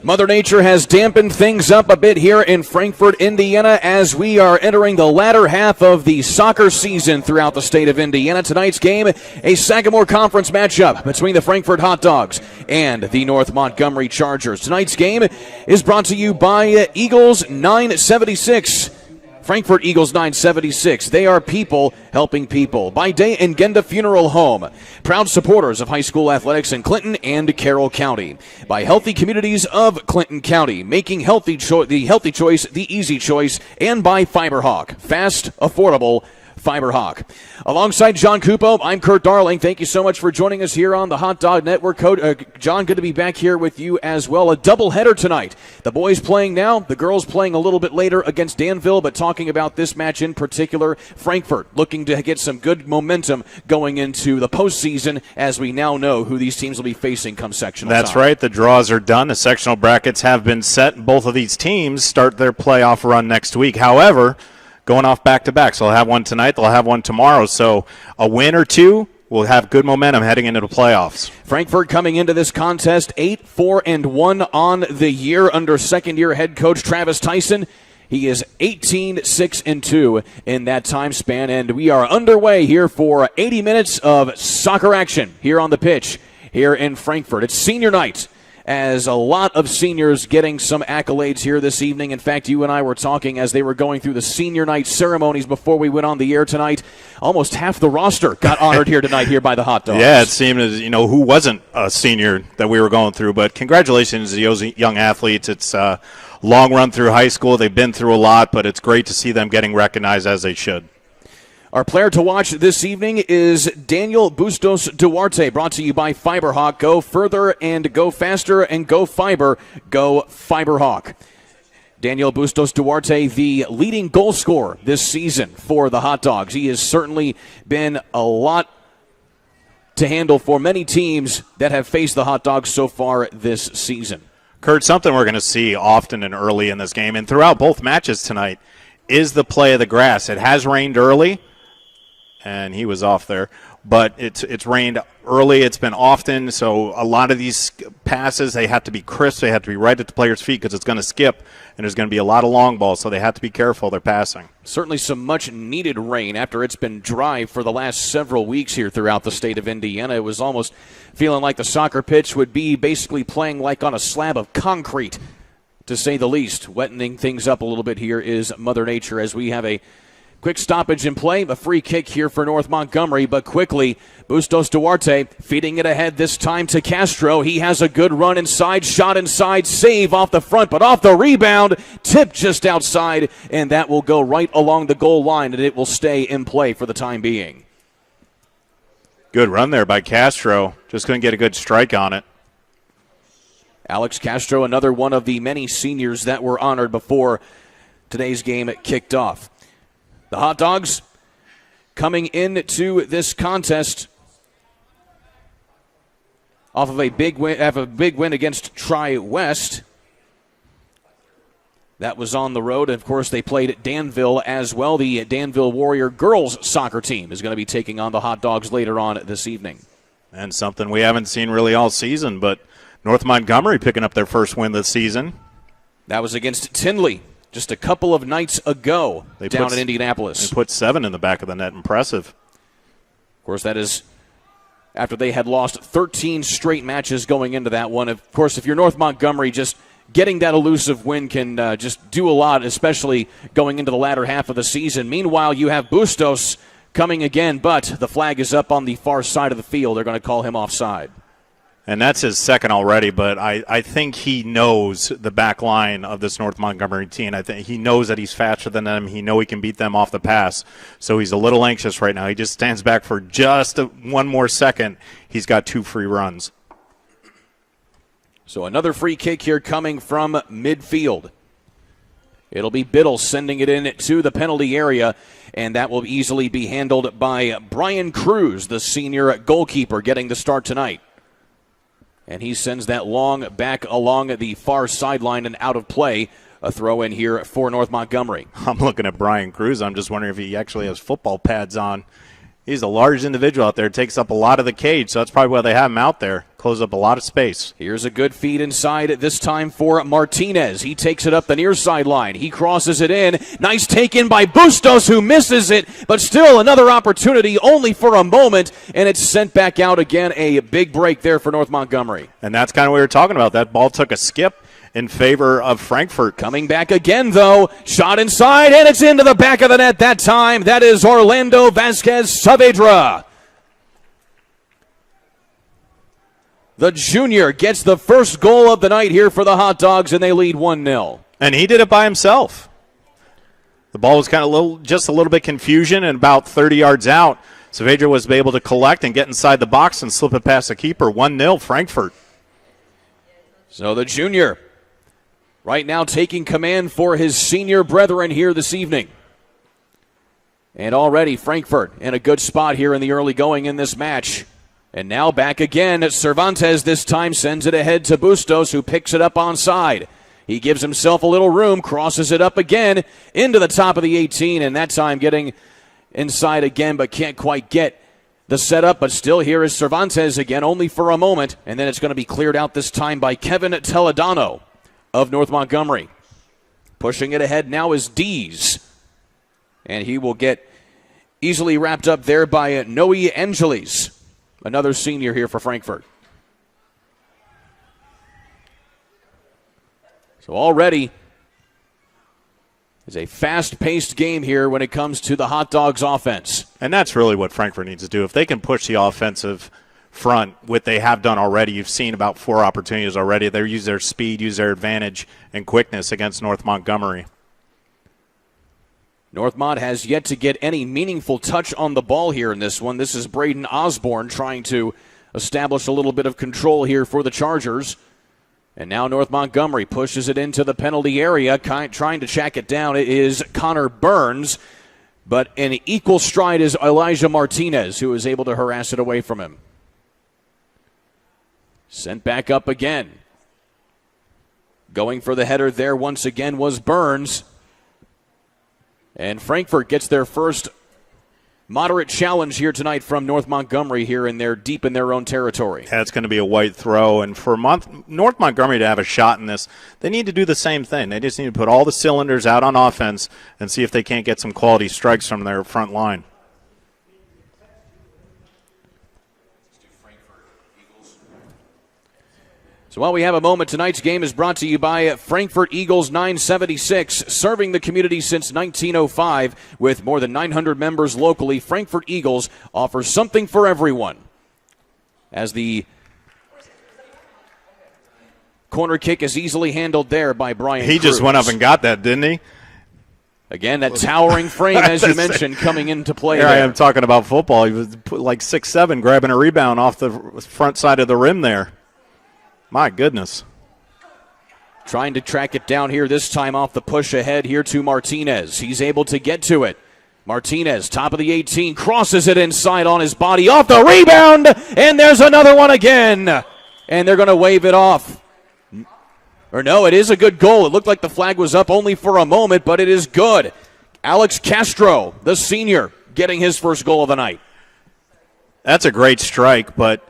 Mother Nature has dampened things up a bit here in Frankfort, Indiana, as we are entering the latter half of the soccer season throughout the state of Indiana. Tonight's game, a Sagamore Conference matchup between the Frankfort Hot Dogs and the North Montgomery Chargers. Tonight's game is brought to you by Eagles 976. Frankfort Eagles 976. They are people helping people. By Day and Genda Funeral Home. Proud supporters of high school athletics in Clinton and Carroll County. By Healthy Communities of Clinton County. Making the healthy choice the easy choice. And by Fiberhawk. Fast, affordable Fiberhawk. Alongside John Cupo, I'm Kurt Darling. Thank you so much for joining us here on the Hot Dog Network. John, good to be back here with you as well. A doubleheader tonight. The boys playing now, the girls playing a little bit later against Danville, but talking about this match in particular, Frankfort looking to get some good momentum going into the postseason as we now know who these teams will be facing come sectional That's time. right. The draws are done. The sectional brackets have been set. Both of these teams start their playoff run next week. However, going off back-to-back. So they'll have one tonight, they'll have one tomorrow. So a win or two will have good momentum heading into the playoffs. Frankfort coming into this contest 8-4-1 on the year under second-year head coach Travis Tyson. He is 18-6-2 in that time span, and we are underway here for 80 minutes of soccer action here on the pitch here in Frankfort. It's senior night, as a lot of seniors getting some accolades here this evening. In fact, you and I were talking as they were going through the senior night ceremonies before we went on the air tonight. Almost half the roster got honored here tonight here by the Hot Dogs. Yeah, it seemed as, who wasn't a senior that we were going through. But congratulations to those young athletes. It's a long run through high school. They've been through a lot, but it's great to see them getting recognized as they should. Our player to watch this evening is Daniel Bustos Duarte, brought to you by Fiberhawk. Go further and go faster and go fiber. Go Fiberhawk. Daniel Bustos Duarte, the leading goal scorer this season for the Hot Dogs. He has certainly been a lot to handle for many teams that have faced the Hot Dogs so far this season. Kurt, something we're going to see often and early in this game and throughout both matches tonight is the play of the grass. It has rained early. And he was off there. But it's rained early. It's been often. So a lot of these passes, they have to be crisp. They have to be right at the player's feet because it's going to skip. And there's going to be a lot of long balls. So they have to be careful they're passing. Certainly some much-needed rain after it's been dry for the last several weeks here throughout the state of Indiana. It was almost feeling like the soccer pitch would be basically playing like on a slab of concrete, to say the least. Wettening things up a little bit here is Mother Nature as we have a quick stoppage in play, a free kick here for North Montgomery, but quickly, Bustos Duarte feeding it ahead this time to Castro. He has a good run inside, shot inside, save off the front, but off the rebound, tip just outside, and that will go right along the goal line, and it will stay in play for the time being. Good run there by Castro. Just couldn't get a good strike on it. Alex Castro, another one of the many seniors that were honored before today's game kicked off. The Hot Dogs coming into this contest off of a big win against Tri-West. That was on the road. Of course, they played at Danville as well. The Danville Warrior girls soccer team is going to be taking on the Hot Dogs later on this evening. And something we haven't seen really all season, but North Montgomery picking up their first win this season. That was against Tinley just a couple of nights ago down in Indianapolis. They put 7 in the back of the net. Impressive. Of course, that is after they had lost 13 straight matches going into that one. Of course, if you're North Montgomery, just getting that elusive win can just do a lot, especially going into the latter half of the season. Meanwhile, you have Bustos coming again, but the flag is up on the far side of the field. They're going to call him offside. And that's his second already, but I think he knows the back line of this North Montgomery team. I think he knows that he's faster than them. He knows he can beat them off the pass. So he's a little anxious right now. He just stands back for just one more second. He's got 2 free runs. So another free kick here coming from midfield. It'll be Biddle sending it in to the penalty area, and that will easily be handled by Brian Cruz, the senior goalkeeper, getting the start tonight. And he sends that long back along the far sideline and out of play. A throw in here for North Montgomery. I'm looking at Brian Cruz. I'm just wondering if he actually has football pads on. He's a large individual out there. Takes up a lot of the cage, so that's probably why they have him out there. close up a lot of space. Here's a good feed inside this time for Martinez. He takes it up the near sideline. He crosses it in. Nice take in by Bustos, who misses it, but still another opportunity only for a moment, and it's sent back out again. A big break there for North Montgomery. And that's kind of what we were talking about. That ball took a skip in favor of Frankfort. Coming back again, though. Shot inside, and it's into the back of the net that time. That is Orlando Vasquez Saavedra. The junior gets the first goal of the night here for the Hot Dogs, and they lead 1-0. And he did it by himself. The ball was kind of just a little bit confusion, and about 30 yards out, Saavedra was able to collect and get inside the box and slip it past the keeper. 1-0 Frankfort. So the junior right now taking command for his senior brethren here this evening. And already Frankfort in a good spot here in the early going in this match. And now back again. Cervantes this time sends it ahead to Bustos, who picks it up onside. He gives himself a little room, crosses it up again into the top of the 18, and that time getting inside again, but can't quite get the setup. But still, here is Cervantes again, only for a moment, and then it's going to be cleared out this time by Kevin Teledano of North Montgomery. Pushing it ahead now is Dees, and he will get easily wrapped up there by Noe Angeles, another senior here for Frankfort. So already is a fast-paced game here when it comes to the Hot Dogs offense. And that's really what Frankfort needs to do. If they can push the offensive front, what they have done already, you've seen about 4 opportunities already. They use their speed, use their advantage and quickness against North Montgomery. Northmont has yet to get any meaningful touch on the ball here in this one. This is Braden Osborne trying to establish a little bit of control here for the Chargers. And now North Montgomery pushes it into the penalty area, trying to track it down. It is Connor Burns, but in equal stride is Elijah Martinez, who is able to harass it away from him. Sent back up again. Going for the header there once again was Burns. And Frankfort gets their first moderate challenge here tonight from North Montgomery here in their deep in their own territory. Yeah, it's going to be a white throw. And for North Montgomery to have a shot in this, they need to do the same thing. They just need to put all the cylinders out on offense and see if they can't get some quality strikes from their front line. So while we have a moment, tonight's game is brought to you by Frankfort Eagles 976, serving the community since 1905. With more than 900 members locally, Frankfort Eagles offers something for everyone. As the corner kick is easily handled there by Brian He Cruz. just went up and got that, didn't he? Again, that towering frame, as you mentioned, coming into play Here there. I am talking about football. He was like 6'7", grabbing a rebound off the front side of the rim there. My goodness. Trying to track it down here, this time off the push ahead here to Martinez. He's able to get to it. Martinez, top of the 18, crosses it inside on his body, off the rebound, and there's another one again. And they're going to wave it off. Or no, it is a good goal. It looked like the flag was up only for a moment, but it is good. Alex Castro, the senior, getting his first goal of the night. That's a great strike, but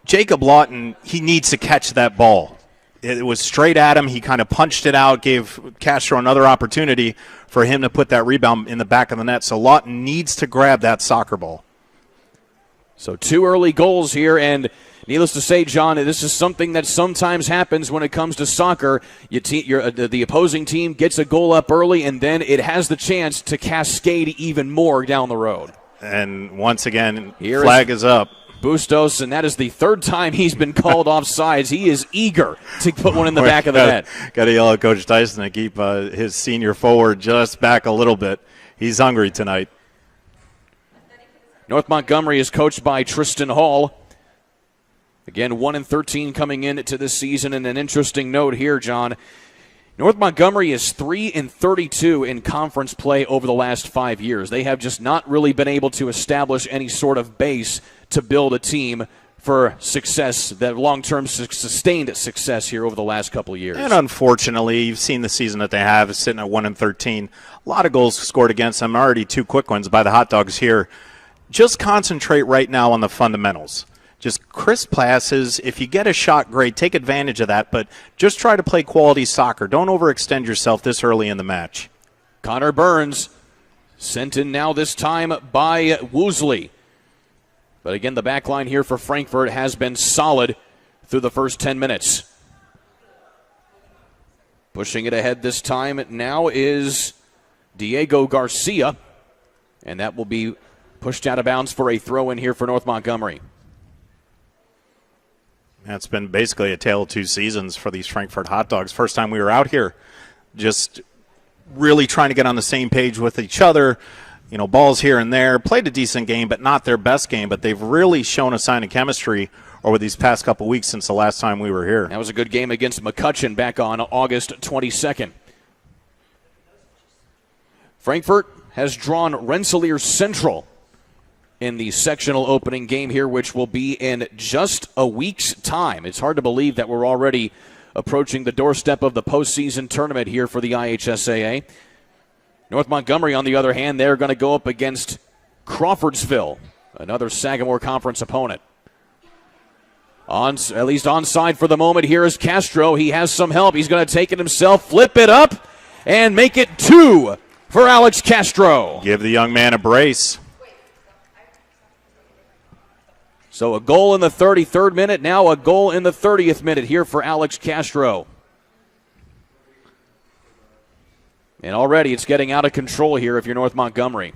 Jacob Lawton, he needs to catch that ball. It was straight at him. He kind of punched it out, gave Castro another opportunity for him to put that rebound in the back of the net. So Lawton needs to grab that soccer ball. So 2 early goals here, and needless to say, John, this is something that sometimes happens when it comes to soccer. The opposing team gets a goal up early, and then it has the chance to cascade even more down the road. And once again, flag is up. Bustos, and that is the 3rd time he's been called offsides. He is eager to put one in the back of the net. Got to yell at Coach Tyson to keep his senior forward just back a little bit. He's hungry tonight. North Montgomery is coached by Tristan Hall. Again, 1-13 coming into this season. And an interesting note here, John. North Montgomery is 3-32 in conference play over the last 5 years. They have just not really been able to establish any sort of base to build a team for success, that long-term sustained success here over the last couple of years. And unfortunately, you've seen the season that they have, sitting at 1-13. A lot of goals scored against them, already 2 quick ones by the Hot Dogs here. Just concentrate right now on the fundamentals. just crisp passes. If you get a shot, great. Take advantage of that, but just try to play quality soccer. Don't overextend yourself this early in the match. Connor Burns sent in now this time by Woosley. But again, the back line here for Frankfort has been solid through the first 10 minutes. Pushing it ahead this time now is Diego Garcia, and that will be pushed out of bounds for a throw-in here for North Montgomery. That's been basically a tale of two seasons for these Frankfort Hot Dogs. First time we were out here, just really trying to get on the same page with each other. You know, balls here and there. Played a decent game, but not their best game. But they've really shown a sign of chemistry over these past couple weeks since the last time we were here. That was a good game against McCutcheon back on August 22nd. Frankfort has drawn Rensselaer Central in the sectional opening game here, which will be in just a week's time. It's hard to believe that we're already approaching the doorstep of the postseason tournament here for the IHSAA. North Montgomery, on the other hand, they're going to go up against Crawfordsville, another Sagamore Conference opponent. At least onside for the moment, here is Castro. He has some help. He's going to take it himself, flip it up, and make it 2 for Alex Castro. Give the young man a brace. So a goal in the 33rd minute, now a goal in the 30th minute here for Alex Castro. And already it's getting out of control here if you're North Montgomery.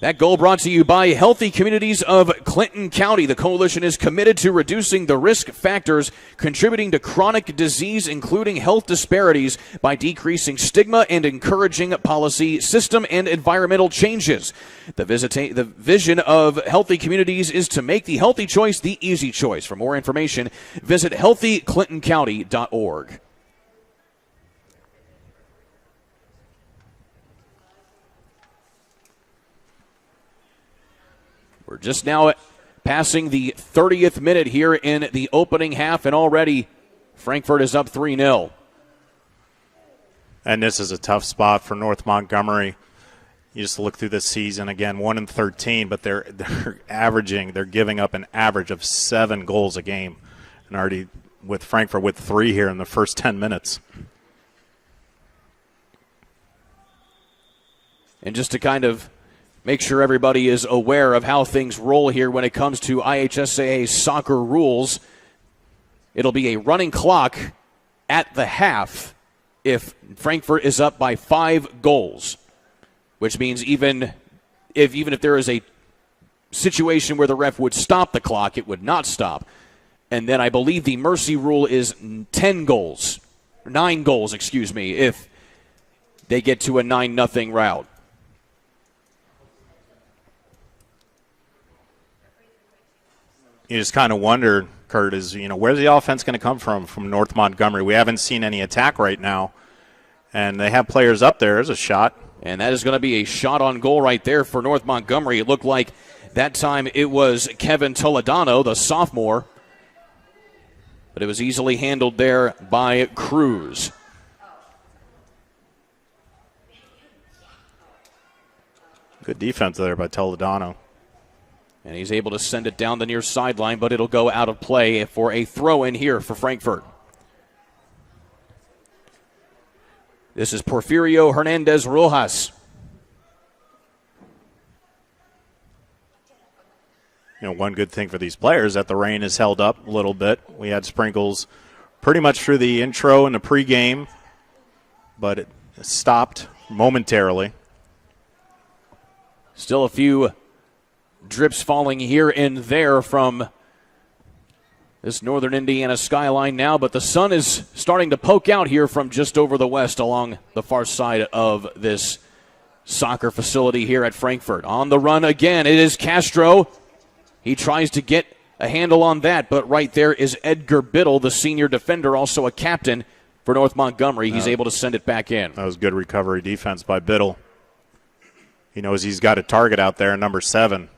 That goal brought to you by Healthy Communities of Clinton County. The coalition is committed to reducing the risk factors contributing to chronic disease, including health disparities, by decreasing stigma and encouraging policy, system, and environmental changes. The vision of Healthy Communities is to make the healthy choice the easy choice. For more information, visit healthyclintoncounty.org. We're just now passing the 30th minute here in the opening half, and already Frankfort is up 3-0. And this is a tough spot for North Montgomery. You just look through this season, again, 1-13, but they're giving up an average of 7 goals a game. And already with Frankfort with 3 here in the first 10 minutes. And just to kind of make sure everybody is aware of how things roll here when it comes to IHSAA soccer rules, it'll be a running clock at the half if Frankfort is up by 5 goals, which means even if there is a situation where the ref would stop the clock, it would not stop. And then I believe the mercy rule is 9 goals, if they get to a 9-0 rout. You just kind of wonder, Kurt, where's the offense going to come from North Montgomery? We haven't seen any attack right now, and they have players up there. There's a shot. And that is going to be a shot on goal right there for North Montgomery. It looked like that time it was Kevin Toledano, the sophomore, but it was easily handled there by Cruz. Good defense there by Toledano. And he's able to send it down the near sideline, but it'll go out of play for a throw-in here for Frankfort. This is Porfirio Hernandez Rojas. One good thing for these players is that the rain has held up a little bit. We had sprinkles pretty much through the intro and the pregame, but it stopped momentarily. Still a few drips falling here and there from this northern Indiana skyline now, but the sun is starting to poke out here from just over the west along the far side of this soccer facility here at Frankfort. On the run again, it is Castro. He tries to get a handle on that, but right there is Edgar Biddle, the senior defender, also a captain for North Montgomery. He's able to send it back in. That was good recovery defense by Biddle. He knows he's got a target out there, number 7.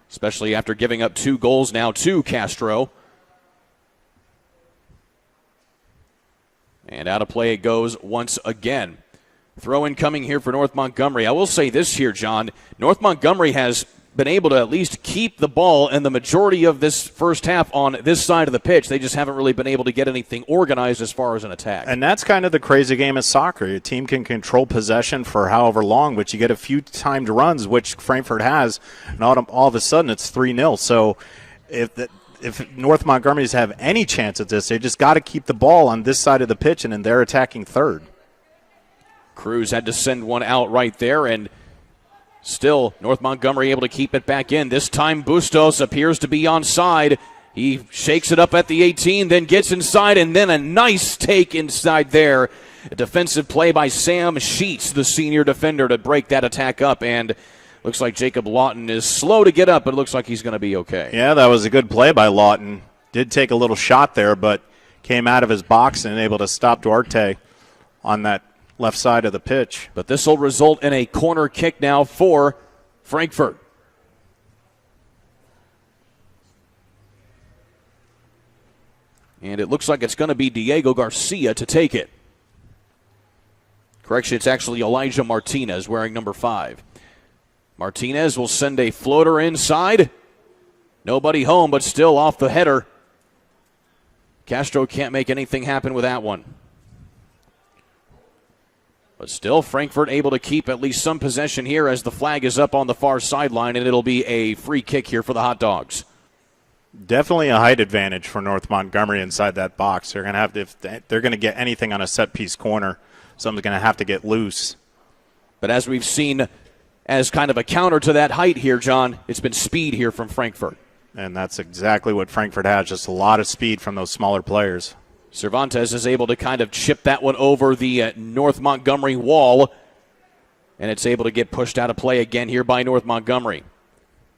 Especially after giving up 2 goals now to Castro. And out of play it goes once again. Throw in coming here for North Montgomery. I will say this here, John. North Montgomery has been able to at least keep the ball in the majority of this first half on this side of the pitch. They just haven't really been able to get anything organized as far as an attack. And that's kind of the crazy game of soccer. Your team can control possession for however long, but you get a few timed runs, which Frankfort has, and all of a sudden it's 3-0. So if North Montgomery's have any chance at this, they just got to keep the ball on this side of the pitch, and then they're attacking third. Cruz had to send one out right there, and still, North Montgomery able to keep it back in. This time, Bustos appears to be onside. He shakes it up at the 18, then gets inside, and then a nice take inside there. A defensive play by Sam Sheets, the senior defender, to break that attack up. And looks like Jacob Lawton is slow to get up, but it looks like he's going to be okay. Yeah, that was a good play by Lawton. Did take a little shot there, but came out of his box and able to stop Duarte on that left side of the pitch. But this will result in a corner kick now for Frankfort. And it looks like it's going to be Diego Garcia to take it. Correction, it's actually Elijah Martinez wearing number 5. Martinez will send a floater inside. Nobody home, but still off the header. Castro can't make anything happen with that one. But still, Frankfort able to keep at least some possession here as the flag is up on the far sideline, and it'll be a free kick here for the Hot Dogs. Definitely a height advantage for North Montgomery inside that box. They're going to have to, if they're going to get anything on a set-piece corner, someone's going to have to get loose. But as we've seen, as kind of a counter to that height here, John, it's been speed here from Frankfort. And that's exactly what Frankfort has, just a lot of speed from those smaller players. Cervantes is able to kind of chip that one over the North Montgomery wall, and it's able to get pushed out of play again here by North Montgomery.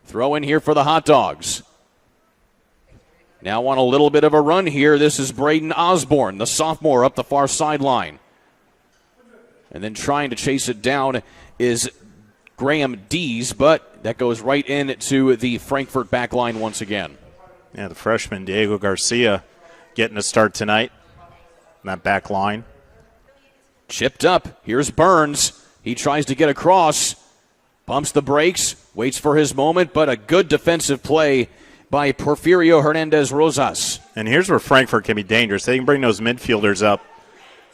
Throw in here for the Hot Dogs. Now on a little bit of a run here. This is Braden Osborne, the sophomore, up the far sideline. And then trying to chase it down is Graham Dees, but that goes right into the Frankfort back line once again. Yeah, the freshman Diego Garcia getting a start tonight in that back line. Chipped up. Here's Burns. He tries to get across. Bumps the brakes. Waits for his moment, but a good defensive play by Porfirio Hernandez Rosas. And here's where Frankfort can be dangerous. They can bring those midfielders up.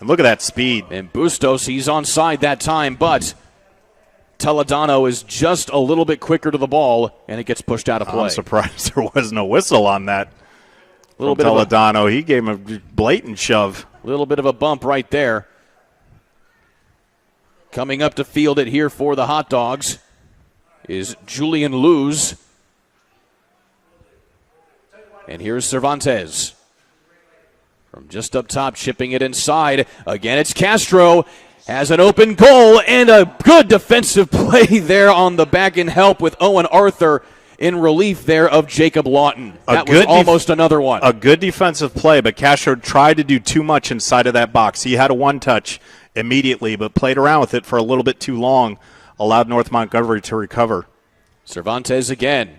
And look at that speed. And Bustos, he's onside that time, but Toledano is just a little bit quicker to the ball, and it gets pushed out of play. I'm surprised there was no whistle on that. Little bit Toledano, he gave him a blatant shove. A little bit of a bump right there. Coming up to field it here for the Hot Dogs is Julian Luz. And here's Cervantes. From just up top, chipping it inside. Again, it's Castro. Has an open goal and a good defensive play there on the back end help with Owen Arthur in relief there of Jacob Lawton. That was almost another one. A good defensive play, but Castro tried to do too much inside of that box. He had a one-touch immediately, but played around with it for a little bit too long, allowed North Montgomery to recover. Cervantes again,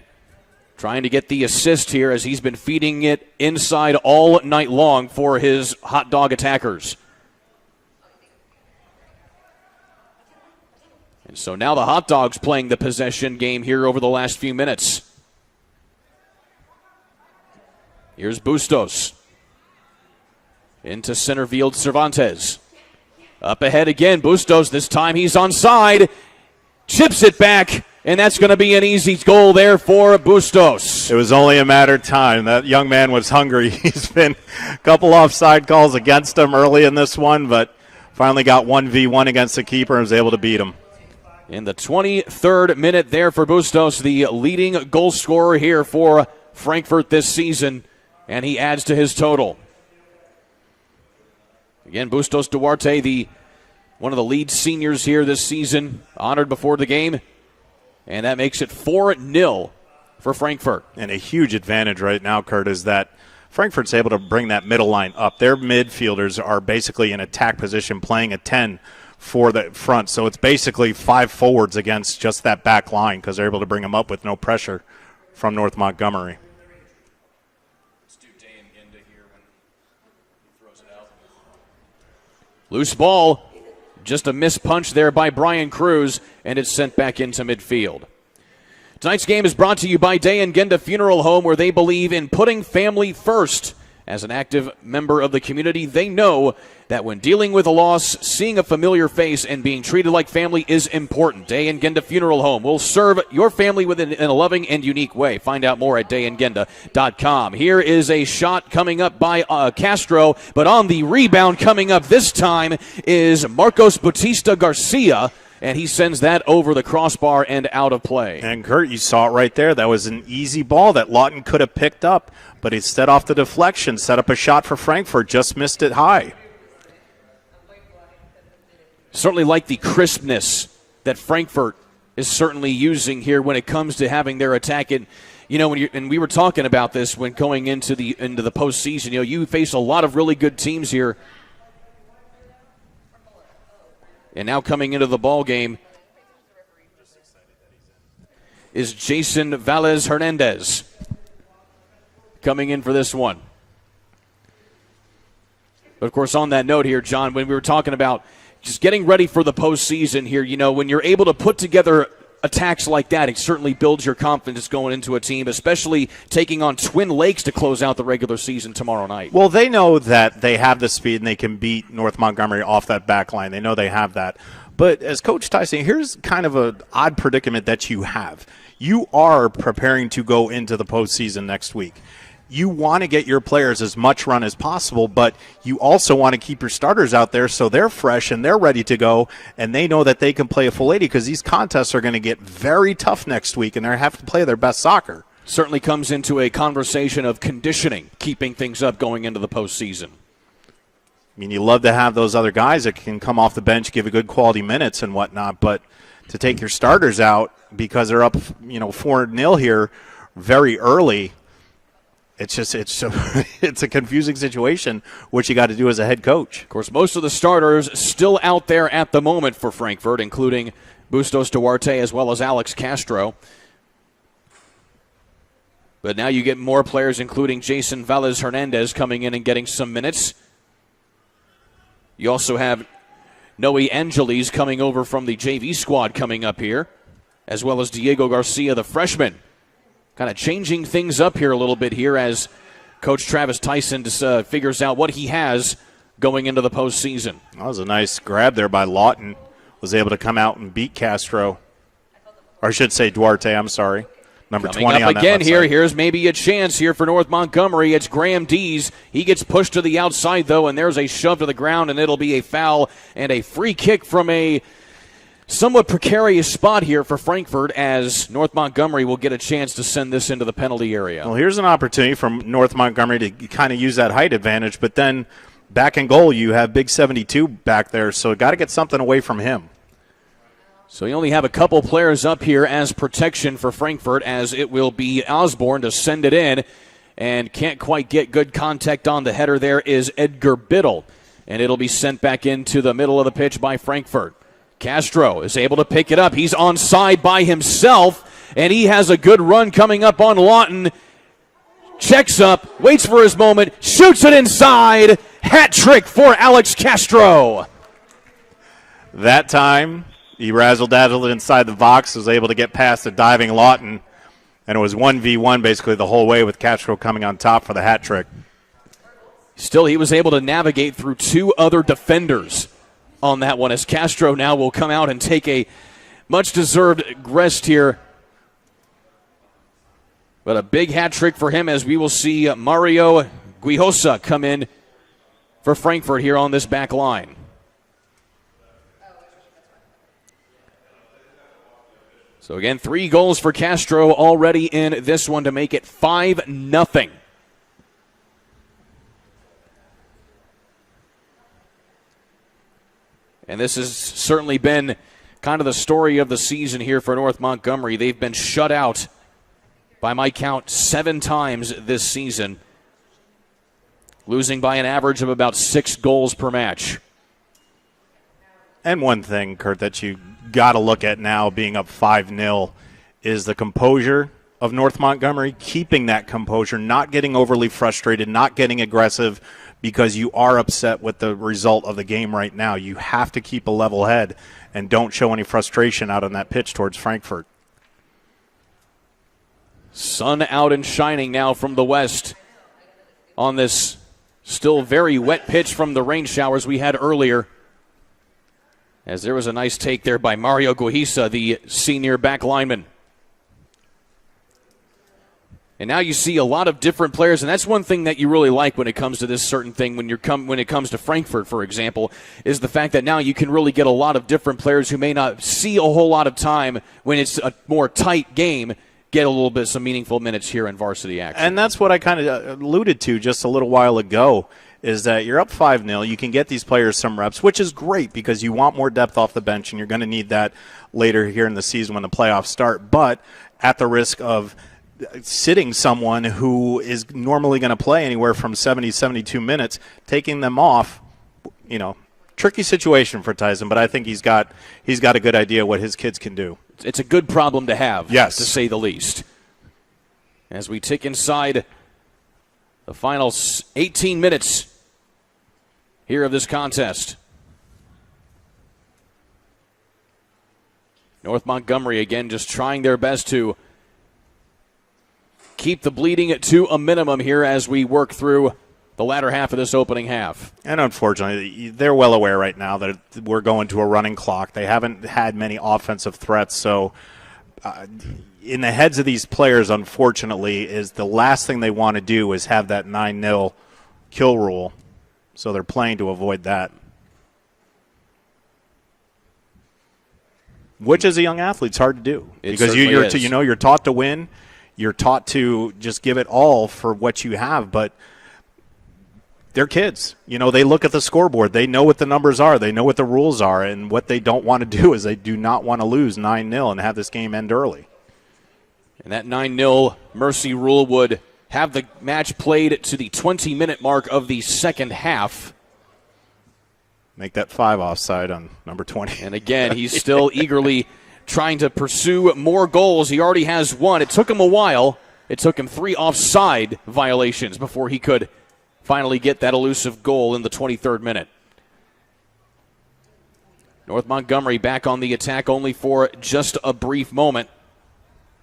trying to get the assist here as he's been feeding it inside all night long for his Hot Dog attackers. And so now the Hot Dogs playing the possession game here over the last few minutes. Here's Bustos. Into center field, Cervantes. Up ahead again, Bustos. This time he's onside. Chips it back, and that's going to be an easy goal there for Bustos. It was only a matter of time. That young man was hungry. He's been a couple offside calls against him early in this one, but finally got 1v1 against the keeper and was able to beat him. In the 23rd minute there for Bustos, the leading goal scorer here for Frankfort this season, and he adds to his total. Again, Bustos Duarte, one of the lead seniors here this season, honored before the game, and that makes it 4-0 for Frankfort. And a huge advantage right now, Kurt, is that Frankfort's able to bring that middle line up. Their midfielders are basically in attack position, playing a 10 for the front. So it's basically 5 forwards against just that back line because they're able to bring them up with no pressure from North Montgomery. Let's do Dan Genda here when he throws it out. Loose ball. Just a missed punch there by Brian Cruz, and it's sent back into midfield. Tonight's game is brought to you by Day and Genda Funeral Home, where they believe in putting family first. As an active member of the community, they know that when dealing with a loss, seeing a familiar face and being treated like family is important. Day and Genda Funeral Home will serve your family in a loving and unique way. Find out more at dayandgenda.com. Here is a shot coming up by Castro, but on the rebound coming up this time is Marcos Bautista Garcia, and he sends that over the crossbar and out of play. And Kurt, you saw it right there. That was an easy ball that Lawton could have picked up, but instead off the deflection, set up a shot for Frankfort, just missed it high. Certainly like the crispness that Frankfort is certainly using here when it comes to having their attack. And and we were talking about this when going into the postseason. You face a lot of really good teams here. And now coming into the ball game is Jason Valles Hernandez coming in for this one. But, of course, on that note here, John, when we were talking about just getting ready for the postseason here, when you're able to put together attacks like that, it certainly builds your confidence going into a team, especially taking on Twin Lakes to close out the regular season tomorrow night. Well, they know that they have the speed and they can beat North Montgomery off that back line. They know they have that. But as Coach Tyson, here's kind of an odd predicament that you have. You are preparing to go into the postseason next week. You want to get your players as much run as possible, but you also want to keep your starters out there so they're fresh and they're ready to go, and they know that they can play a full 80 because these contests are going to get very tough next week, and they have to play their best soccer. Certainly comes into a conversation of conditioning, keeping things up going into the postseason. I mean, you love to have those other guys that can come off the bench, give a good quality minutes and whatnot, but to take your starters out because they're up 4-0 here very early, it's a confusing situation, what you got to do as a head coach. Of course, most of the starters still out there at the moment for Frankfort, including Bustos Duarte as well as Alex Castro. But now you get more players, including Jason Valles Hernandez, coming in and getting some minutes. You also have Noe Angeles coming over from the JV squad coming up here, as well as Diego Garcia, the freshman. Kind of changing things up here a little bit here as Coach Travis Tyson figures out what he has going into the postseason. That was a nice grab there by Lawton. Was able to come out and beat Castro. Or I should say Duarte, I'm sorry. Number Coming 20 up on again that here. side. Here's maybe a chance here for North Montgomery. It's Graham Dees. He gets pushed to the outside, though, and there's a shove to the ground, and it'll be a foul and a free kick from a somewhat precarious spot here for Frankfort as North Montgomery will get a chance to send this into the penalty area. Well, here's an opportunity from North Montgomery to kind of use that height advantage, but then back in goal you have Big 72 back there, so got to get something away from him. So you only have a couple players up here as protection for Frankfort, as it will be Osborne to send it in, and can't quite get good contact on the header. There is Edgar Biddle, and it'll be sent back into the middle of the pitch by Frankfort. Castro is able to pick it up. He's onside by himself, and he has a good run coming up on Lawton. Checks up, waits for his moment, shoots it inside. Hat trick for Alex Castro. That time, he razzle-dazzled inside the box, was able to get past the diving Lawton, and it was 1v1 basically the whole way with Castro coming on top for the hat trick. Still, he was able to navigate through two other defenders on that one, as Castro now will come out and take a much-deserved rest here. But a big hat trick for him, as we will see Mario Guijosa come in for Frankfort here on this back line. So again, 3 goals for Castro already in this one to make it 5-0. And this has certainly been kind of the story of the season here for North Montgomery. They've been shut out, by my count, 7 times this season, losing by an average of about 6 goals per match. And one thing, Kurt, that you got to look at now, being up 5-0, is the composure of North Montgomery, keeping that composure, not getting overly frustrated, not getting aggressive, because you are upset with the result of the game right now. You have to keep a level head and don't show any frustration out on that pitch towards Frankfort. Sun out and shining now from the west on this still very wet pitch from the rain showers we had earlier. As there was a nice take there by Mario Guajisa, the senior back lineman. And now you see a lot of different players, and that's one thing that you really like when it comes to this certain thing. When it comes to Frankfort, for example, is the fact that now you can really get a lot of different players who may not see a whole lot of time when it's a more tight game, get a little bit some meaningful minutes here in varsity action. And that's what I kind of alluded to just a little while ago, is that you're up 5-0. You can get these players some reps, which is great because you want more depth off the bench, and you're going to need that later here in the season when the playoffs start, but at the risk of sitting someone who is normally going to play anywhere from 70, 72 minutes, taking them off, tricky situation for Tyson, but I think he's got a good idea what his kids can do. It's a good problem to have, yes, to say the least. As we tick inside the final 18 minutes here of this contest. North Montgomery again just trying their best to keep the bleeding to a minimum here as we work through the latter half of this opening half. And unfortunately, they're well aware right now that we're going to a running clock. They haven't had many offensive threats, so in the heads of these players, unfortunately, is the last thing they want to do is have that 9-0 kill rule, so they're playing to avoid that. Which, as a young athlete, is hard to do. Because you're taught to win. You're taught to just give it all for what you have, but they're kids. They look at the scoreboard. They know what the numbers are. They know what the rules are, and what they don't want to do is they do not want to lose 9-0 and have this game end early. And that 9-0 mercy rule would have the match played to the 20-minute mark of the second half. Make that 5 offside on number 20. And again, he's still eagerly trying to pursue more goals. He already has one. It took him a while. It took him 3 offside violations before he could finally get that elusive goal in the 23rd minute. North Montgomery back on the attack only for just a brief moment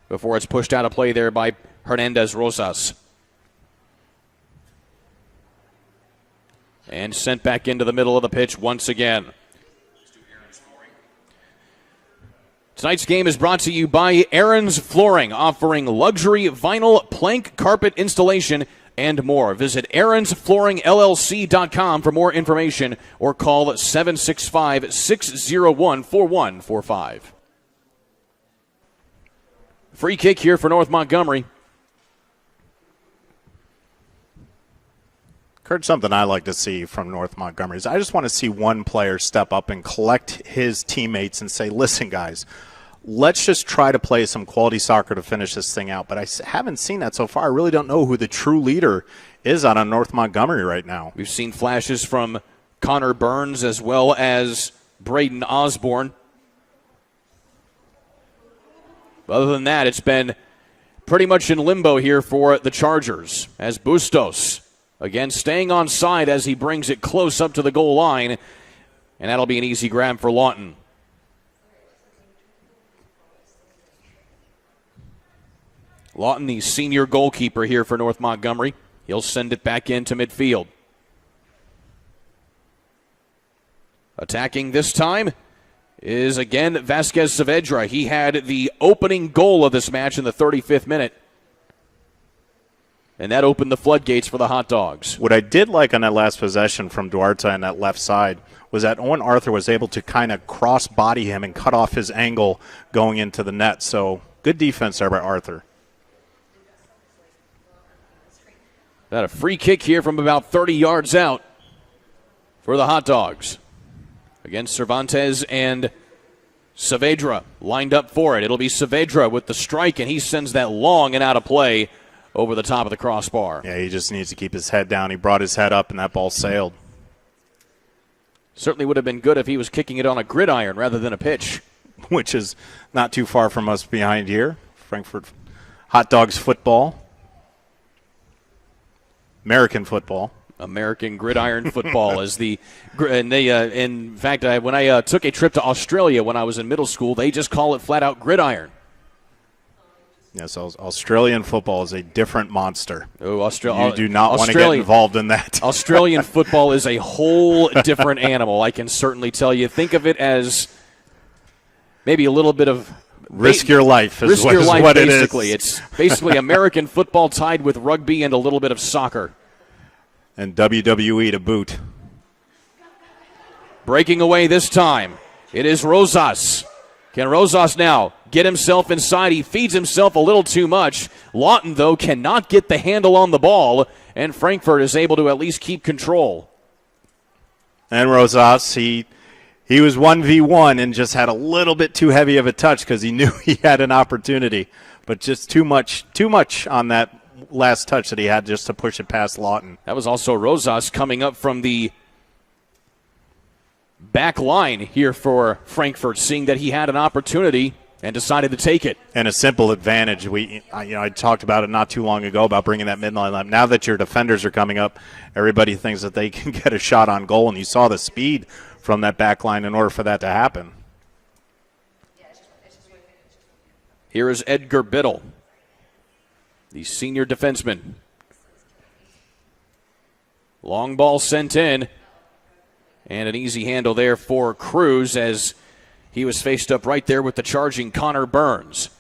before it's pushed out of play there by Hernandez Rosas. And sent back into the middle of the pitch once again. Tonight's game is brought to you by Aaron's Flooring, offering luxury vinyl plank carpet installation and more. Visit aaronsflooringllc.com for more information or call 765-601-4145. Free kick here for North Montgomery. Kurt, something I like to see from North Montgomery is I just want to see one player step up and collect his teammates and say, listen, guys, let's just try to play some quality soccer to finish this thing out. But I haven't seen that so far. I really don't know who the true leader is out on North Montgomery right now. We've seen flashes from Connor Burns as well as Braden Osborne. Other than that, it's been pretty much in limbo here for the Chargers as Bustos, again, staying on side as he brings it close up to the goal line, and that'll be an easy grab for Lawton. Lawton, the senior goalkeeper here for North Montgomery. He'll send it back into midfield. Attacking this time is, again, Vasquez Saavedra. He had the opening goal of this match in the 35th minute. And that opened the floodgates for the Hot Dogs. What I did like on that last possession from Duarte on that left side was that Owen Arthur was able to kind of cross-body him and cut off his angle going into the net. So good defense there by Arthur. Got a free kick here from about 30 yards out for the Hot Dogs. Against Cervantes and Saavedra lined up for it. It'll be Saavedra with the strike, and he sends that long and out of play over the top of the crossbar. Yeah, he just needs to keep his head down. He brought his head up, and that ball sailed. Certainly would have been good if he was kicking it on a gridiron rather than a pitch. Which is not too far from us behind here. Frankfort Hot Dogs football. American football. American gridiron football is and they in fact when I took a trip to Australia when I was in middle school, they just call it flat out gridiron. Yes, Australian football is a different monster. Oh, you do not want to get involved in that. Australian football is a whole different animal, I can certainly tell you. Think of it as maybe a little bit of risk your life is what it is. It's basically American football tied with rugby and a little bit of soccer. And WWE to boot. Breaking away this time, it is Rosas. Can Rosas now get himself inside? He feeds himself a little too much. Lawton, though, cannot get the handle on the ball, and Frankfort is able to at least keep control. And Rosas, he was 1v1 and just had a little bit too heavy of a touch because he knew he had an opportunity, but just too much on that last touch that he had just to push it past Lawton. That was also Rosas coming up from the back line here for Frankfurt, seeing that he had an opportunity and decided to take it. And a simple advantage. I talked about it not too long ago about bringing that midline up. Now that your defenders are coming up, everybody thinks that they can get a shot on goal, and you saw the speed from that back line in order for that to happen. Here is Edgar Biddle, the senior defenseman. Long ball sent in. And an easy handle there for Cruz as he was faced up right there with the charging Connor Burns.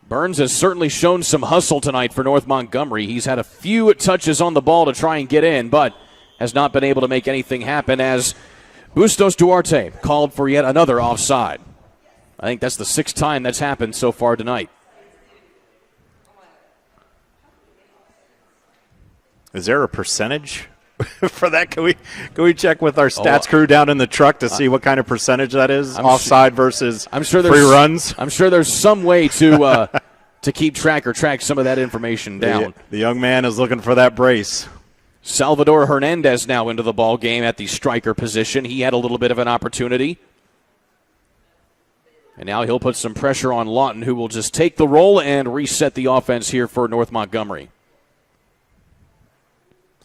Burns has certainly shown some hustle tonight for North Montgomery. He's had a few touches on the ball to try and get in, but has not been able to make anything happen as Bustos Duarte called for yet another offside. I think that's the sixth time that's happened so far tonight. Is there a percentage for that? Can we check with our stats crew down in the truck to see what kind of percentage that is? Offside versus free runs? I'm sure there's some way to keep track some of that information down. The young man is looking for that brace. Salvador Hernandez now into the ball game at the striker position. He had a little bit of an opportunity. And now he'll put some pressure on Lawton, who will just take the roll and reset the offense here for North Montgomery.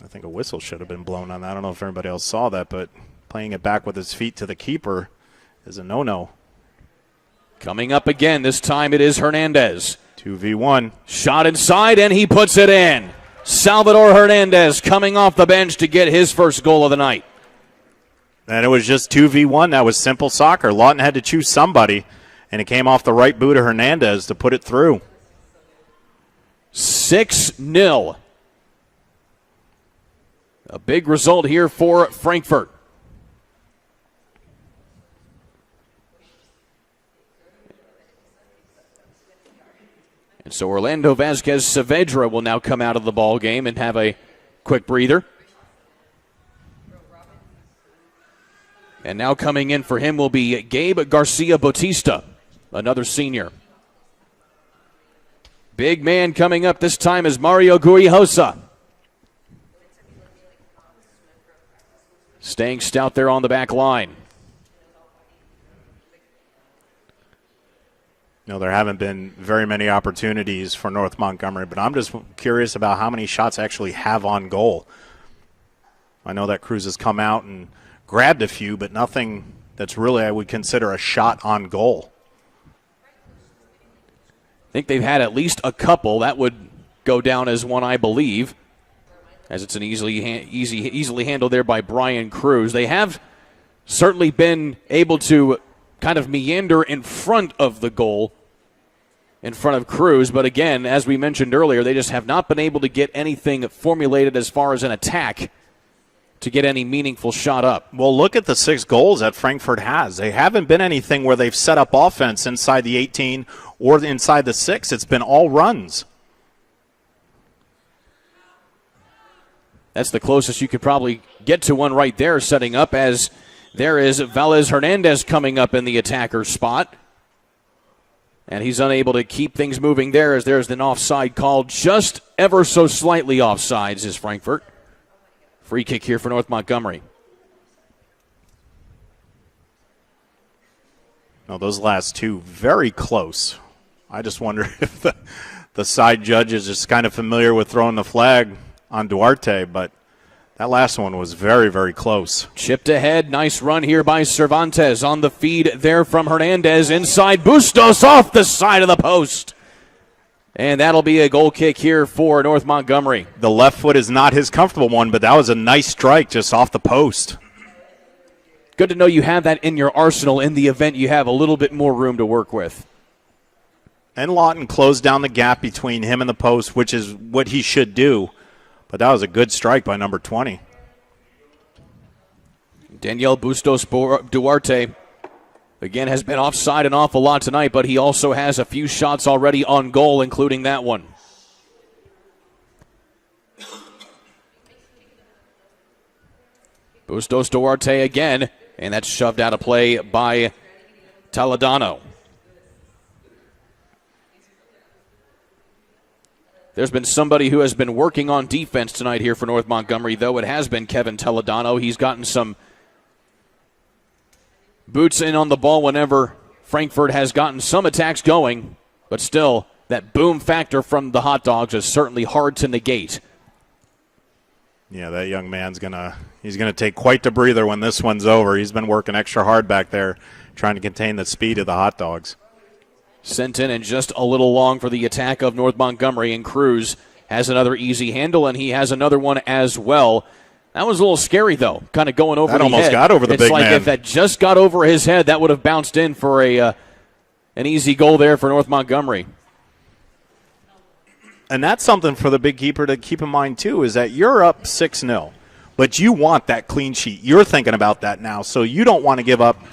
I think a whistle should have been blown on that. I don't know if everybody else saw that, but playing it back with his feet to the keeper is a no-no. Coming up again, this time it is Hernandez. 2v1. Shot inside, and he puts it in. Salvador Hernandez coming off the bench to get his first goal of the night. And it was just 2v1. That was simple soccer. Lawton had to choose somebody, and it came off the right boot of Hernandez to put it through. 6-0. A big result here for Frankfurt. And so Orlando Vasquez Saavedra will now come out of the ball game and have a quick breather. And now coming in for him will be Gabe Garcia Bautista, another senior. Big man coming up this time is Mario Guijosa. Staying stout there on the back line. No, there haven't been very many opportunities for North Montgomery, but I'm just curious about how many shots actually have on goal. I know that Cruz has come out and grabbed a few, but nothing that's really I would consider a shot on goal. I think they've had at least a couple. That would go down as one, I believe, as it's an easily handled there by Brian Cruz. They have certainly been able to kind of meander in front of the goal, in front of Cruz. But again, as we mentioned earlier, they just have not been able to get anything formulated as far as an attack to get any meaningful shot up. Well, look at the 6 goals that Frankfurt has. They haven't been anything where they've set up offense inside the 18 or inside the 6. It's been all runs. That's the closest you could probably get to one right there, setting up, as there is Velez Hernandez coming up in the attacker spot. And he's unable to keep things moving there, as there's an offside call, just ever so slightly offsides is Frankfurt. Free kick here for North Montgomery. No, those last two, very close. I just wonder if the side judge is just kind of familiar with throwing the flag on Duarte, but that last one was very, very close. Chipped ahead. Nice run here by Cervantes on the feed there from Hernandez. Inside Bustos off the side of the post. And that'll be a goal kick here for North Montgomery. The left foot is not his comfortable one, but that was a nice strike just off the post. Good to know you have that in your arsenal in the event you have a little bit more room to work with. And Lawton closed down the gap between him and the post, which is what he should do. But that was a good strike by number 20. Daniel Bustos Duarte, again, has been offside an awful lot tonight, but he also has a few shots already on goal, including that one. Bustos Duarte again, and that's shoved out of play by Toledano. There's been somebody who has been working on defense tonight here for North Montgomery, though. It has been Kevin Toledano. He's gotten some boots in on the ball whenever Frankfort has gotten some attacks going, but still, that boom factor from the Hot Dogs is certainly hard to negate. Yeah, that young man's he's gonna take quite the breather when this one's over. He's been working extra hard back there trying to contain the speed of the Hot Dogs. Sent in and just a little long for the attack of North Montgomery, and Cruz has another easy handle, and he has another one as well. That was a little scary, though, kind of going over that the almost head. Got over the big man. It's like if that just got over his head, that would have bounced in for an easy goal there for North Montgomery. And that's something for the big keeper to keep in mind, too, is that you're up 6-0, but you want that clean sheet. You're thinking about that now, so you don't want to give up.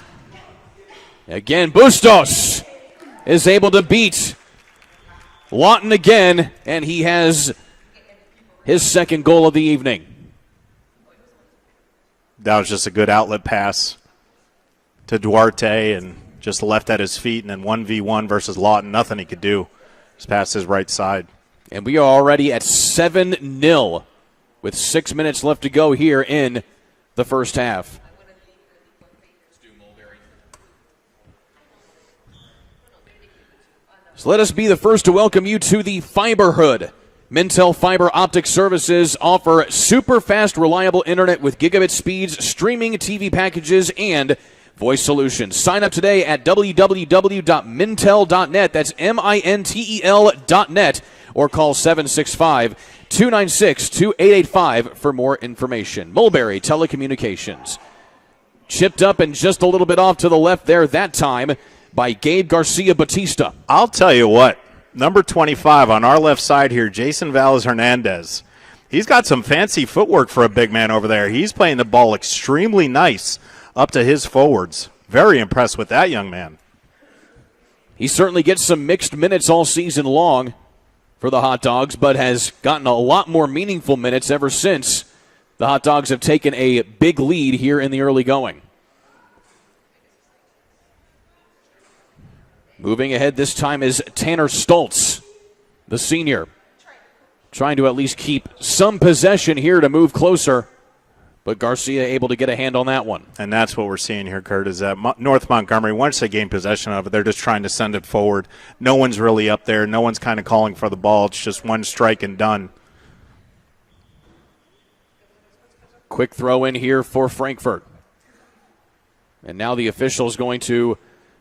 Again, Bustos is able to beat Lawton again, and he has his second goal of the evening. That was just a good outlet pass to Duarte and just left at his feet, and then 1v1 versus Lawton, nothing he could do. Just past his right side. And we are already at 7-0 with 6 minutes left to go here in the first half. So let us be the first to welcome you to the Fiberhood. Mintel Fiber Optic Services offer super fast, reliable internet with gigabit speeds, streaming TV packages, and voice solutions. Sign up today at www.mintel.net. That's MINTEL.net. Or call 765-296-2885 for more information. Mulberry Telecommunications. Chipped up and just a little bit off to the left there that time by Gabe Garcia Batista. I'll tell you what, number 25 on our left side here, Jason Valles Hernandez. He's got some fancy footwork for a big man over there. He's playing the ball extremely nice up to his forwards. Very impressed with that young man. He certainly gets some mixed minutes all season long for the Hot Dogs, but has gotten a lot more meaningful minutes ever since the Hot Dogs have taken a big lead here in the early going. Moving ahead this time is Tanner Stoltz, the senior, trying to at least keep some possession here to move closer, but Garcia able to get a hand on that one. And that's what we're seeing here, Kurt, is that North Montgomery, once they gain possession of it, they're just trying to send it forward. No one's really up there. No one's kind of calling for the ball. It's just one strike and done. Quick throw in here for Frankfort. And now the official is going to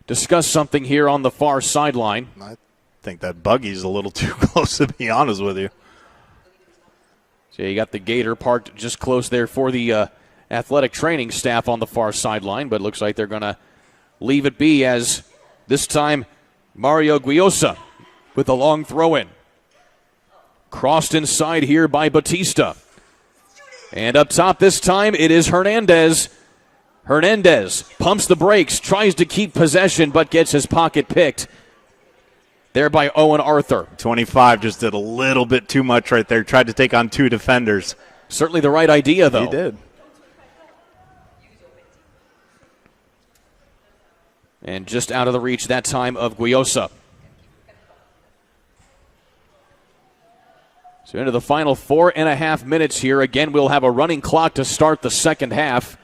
discuss something here on the far sideline. I think that buggy's a little too close, to be honest with you. So you got the Gator parked just close there for the athletic training staff on the far sideline, but it looks like they're going to leave it be as this time Mario Guiosa with a long throw-in. Crossed inside here by Batista. And up top this time it is Hernandez. Hernandez pumps the brakes, tries to keep possession, but gets his pocket picked there by Owen Arthur. 25 just did a little bit too much right there. Tried to take on two defenders. Certainly the right idea, though. He did. And just out of the reach that time of Guiosa. So into the final 4.5 minutes here. Again, we'll have a running clock to start the second half,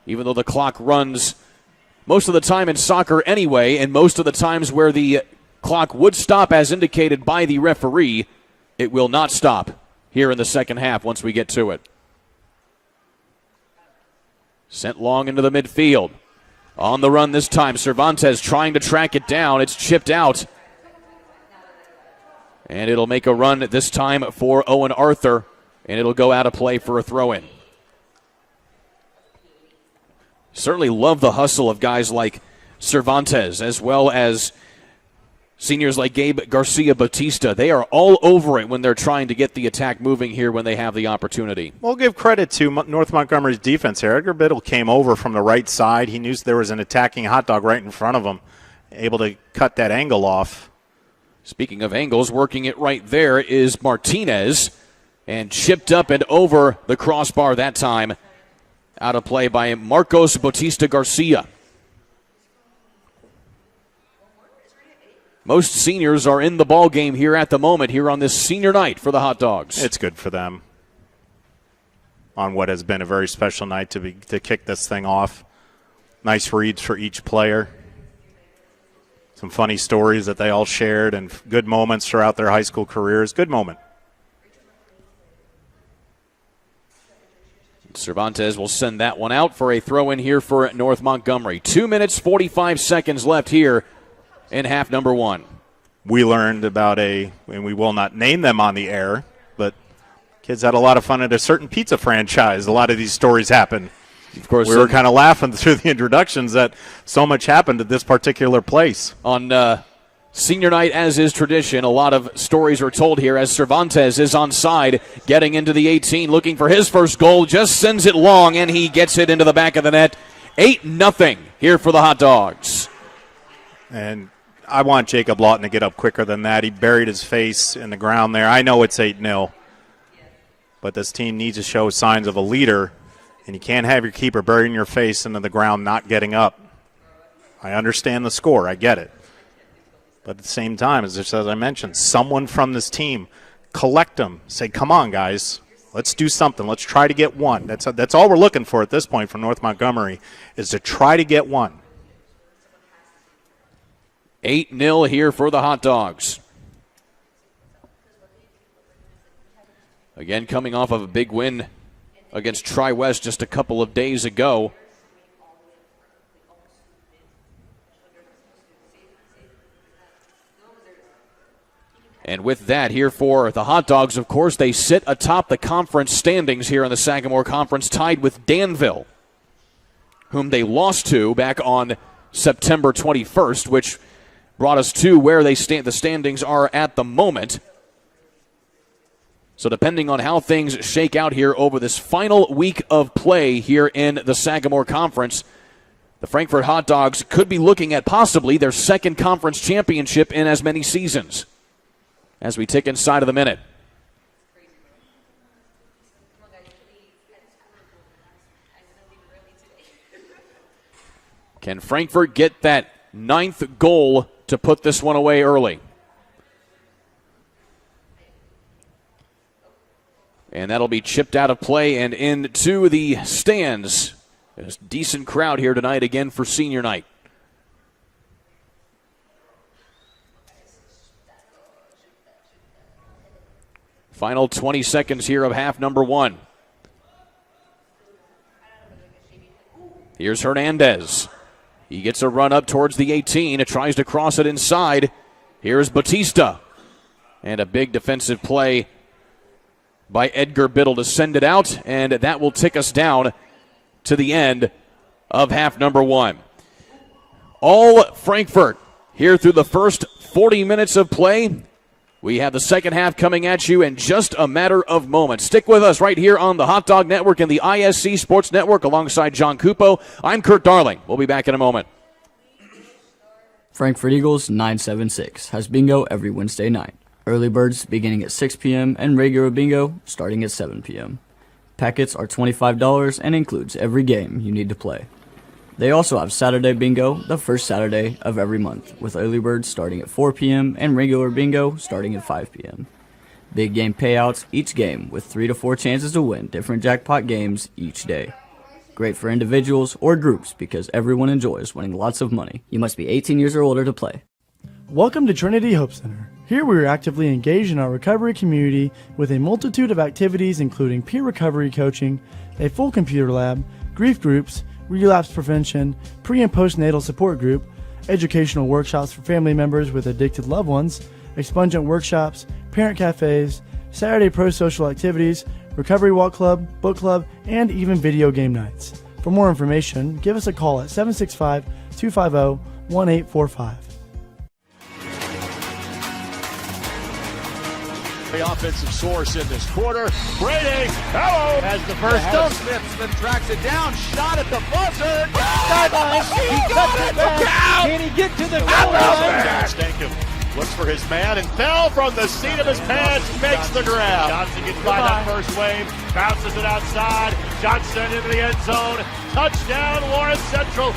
even though the clock runs most of the time in soccer anyway, and most of the times where the clock would stop as indicated by the referee. It will not stop here in the second half once we get to it. Sent long into the midfield. On the run this time, Cervantes trying to track it down. It's chipped out. And it'll make a run this time for Owen Arthur, and it'll go out of play for a throw-in. Certainly love the hustle of guys like Cervantes, as well as seniors like Gabe Garcia Batista. They are all over it when they're trying to get the attack moving here when they have the opportunity. We'll give credit to North Montgomery's defense here. Edgar Biddle came over from the right side. He knew there was an attacking hot dog right in front of him, able to cut that angle off. Speaking of angles, working it right there is Martinez, and chipped up and over the crossbar that time. Out of play by Marcos Bautista Garcia. Most seniors are in the ball game here at the moment, here on this senior night for the Hot Dogs. It's good for them on what has been a very special night to kick this thing off. Nice reads for each player. Some funny stories that they all shared and good moments throughout their high school careers. Good moment. Cervantes will send that one out for a throw-in here for North Montgomery. 2 minutes, 45 seconds left here in half number one. We learned about and we will not name them on the air, but kids had a lot of fun at a certain pizza franchise. A lot of these stories happen. Of course, we were kind of laughing through the introductions that so much happened at this particular place. On senior night, as is tradition, a lot of stories are told here as Cervantes is onside, getting into the 18, looking for his first goal, just sends it long, and he gets it into the back of the net. 8-0 here for the Hot Dogs. And I want Jacob Lawton to get up quicker than that. He buried his face in the ground there. I know it's 8-0, but this team needs to show signs of a leader, and you can't have your keeper burying your face into the ground not getting up. I understand the score. I get it. But at the same time, as I mentioned, someone from this team, collect them. Say, come on, guys. Let's do something. Let's try to get one. That's all we're looking for at this point from North Montgomery, is to try to get one. 8-0 here for the Hot Dogs. Again, coming off of a big win against Tri-West just a couple of days ago. And with that, here for the Hot Dogs, of course, they sit atop the conference standings here in the Sagamore Conference, tied with Danville, whom they lost to back on September 21st, which brought us to where the standings are at the moment. So depending on how things shake out here over this final week of play here in the Sagamore Conference, the Frankfort Hot Dogs could be looking at possibly their second conference championship in as many seasons as we tick inside of the minute. Can Frankfort get that 9th goal to put this one away early? And that'll be chipped out of play and into the stands. There's a decent crowd here tonight again for senior night. Final 20 seconds here of half number one. Here's Hernandez. He gets a run up towards the 18. It tries to cross it inside. Here's Batista. And a big defensive play by Edgar Biddle to send it out. And that will tick us down to the end of half number one. All Frankfort here through the first 40 minutes of play. We have the second half coming at you in just a matter of moments. Stick with us right here on the Hot Dog Network and the ISC Sports Network alongside John Cupo. I'm Kurt Darling. We'll be back in a moment. Frankfort Eagles 976 has bingo every Wednesday night. Early birds beginning at 6 p.m. and regular bingo starting at 7 p.m. Packets are $25 and includes every game you need to play. They also have Saturday bingo the first Saturday of every month, with early birds starting at 4 p.m. and regular bingo starting at 5 p.m. Big game payouts each game with 3 to 4 chances to win different jackpot games each day. Great for individuals or groups because everyone enjoys winning lots of money. You must be 18 years or older to play. Welcome to Trinity Hope Center. Here we are actively engaged in our recovery community with a multitude of activities including peer recovery coaching, a full computer lab, grief groups, relapse prevention, pre- and postnatal support group, educational workshops for family members with addicted loved ones, expungent workshops, parent cafes, Saturday pro-social activities, recovery walk club, book club, and even video game nights. For more information, give us a call at 765-250-1845. The offensive source in this quarter. Brady, hello, has the first down. Smith tracks it down. Shot at the buzzer. Sideline. He got it. Can he get to the goal line? Stankham looks for his man and fell from the seat of his pants. Makes the grab. Johnson gets by that first wave. Bounces it outside. Johnson into the end zone. Touchdown, Lawrence Central.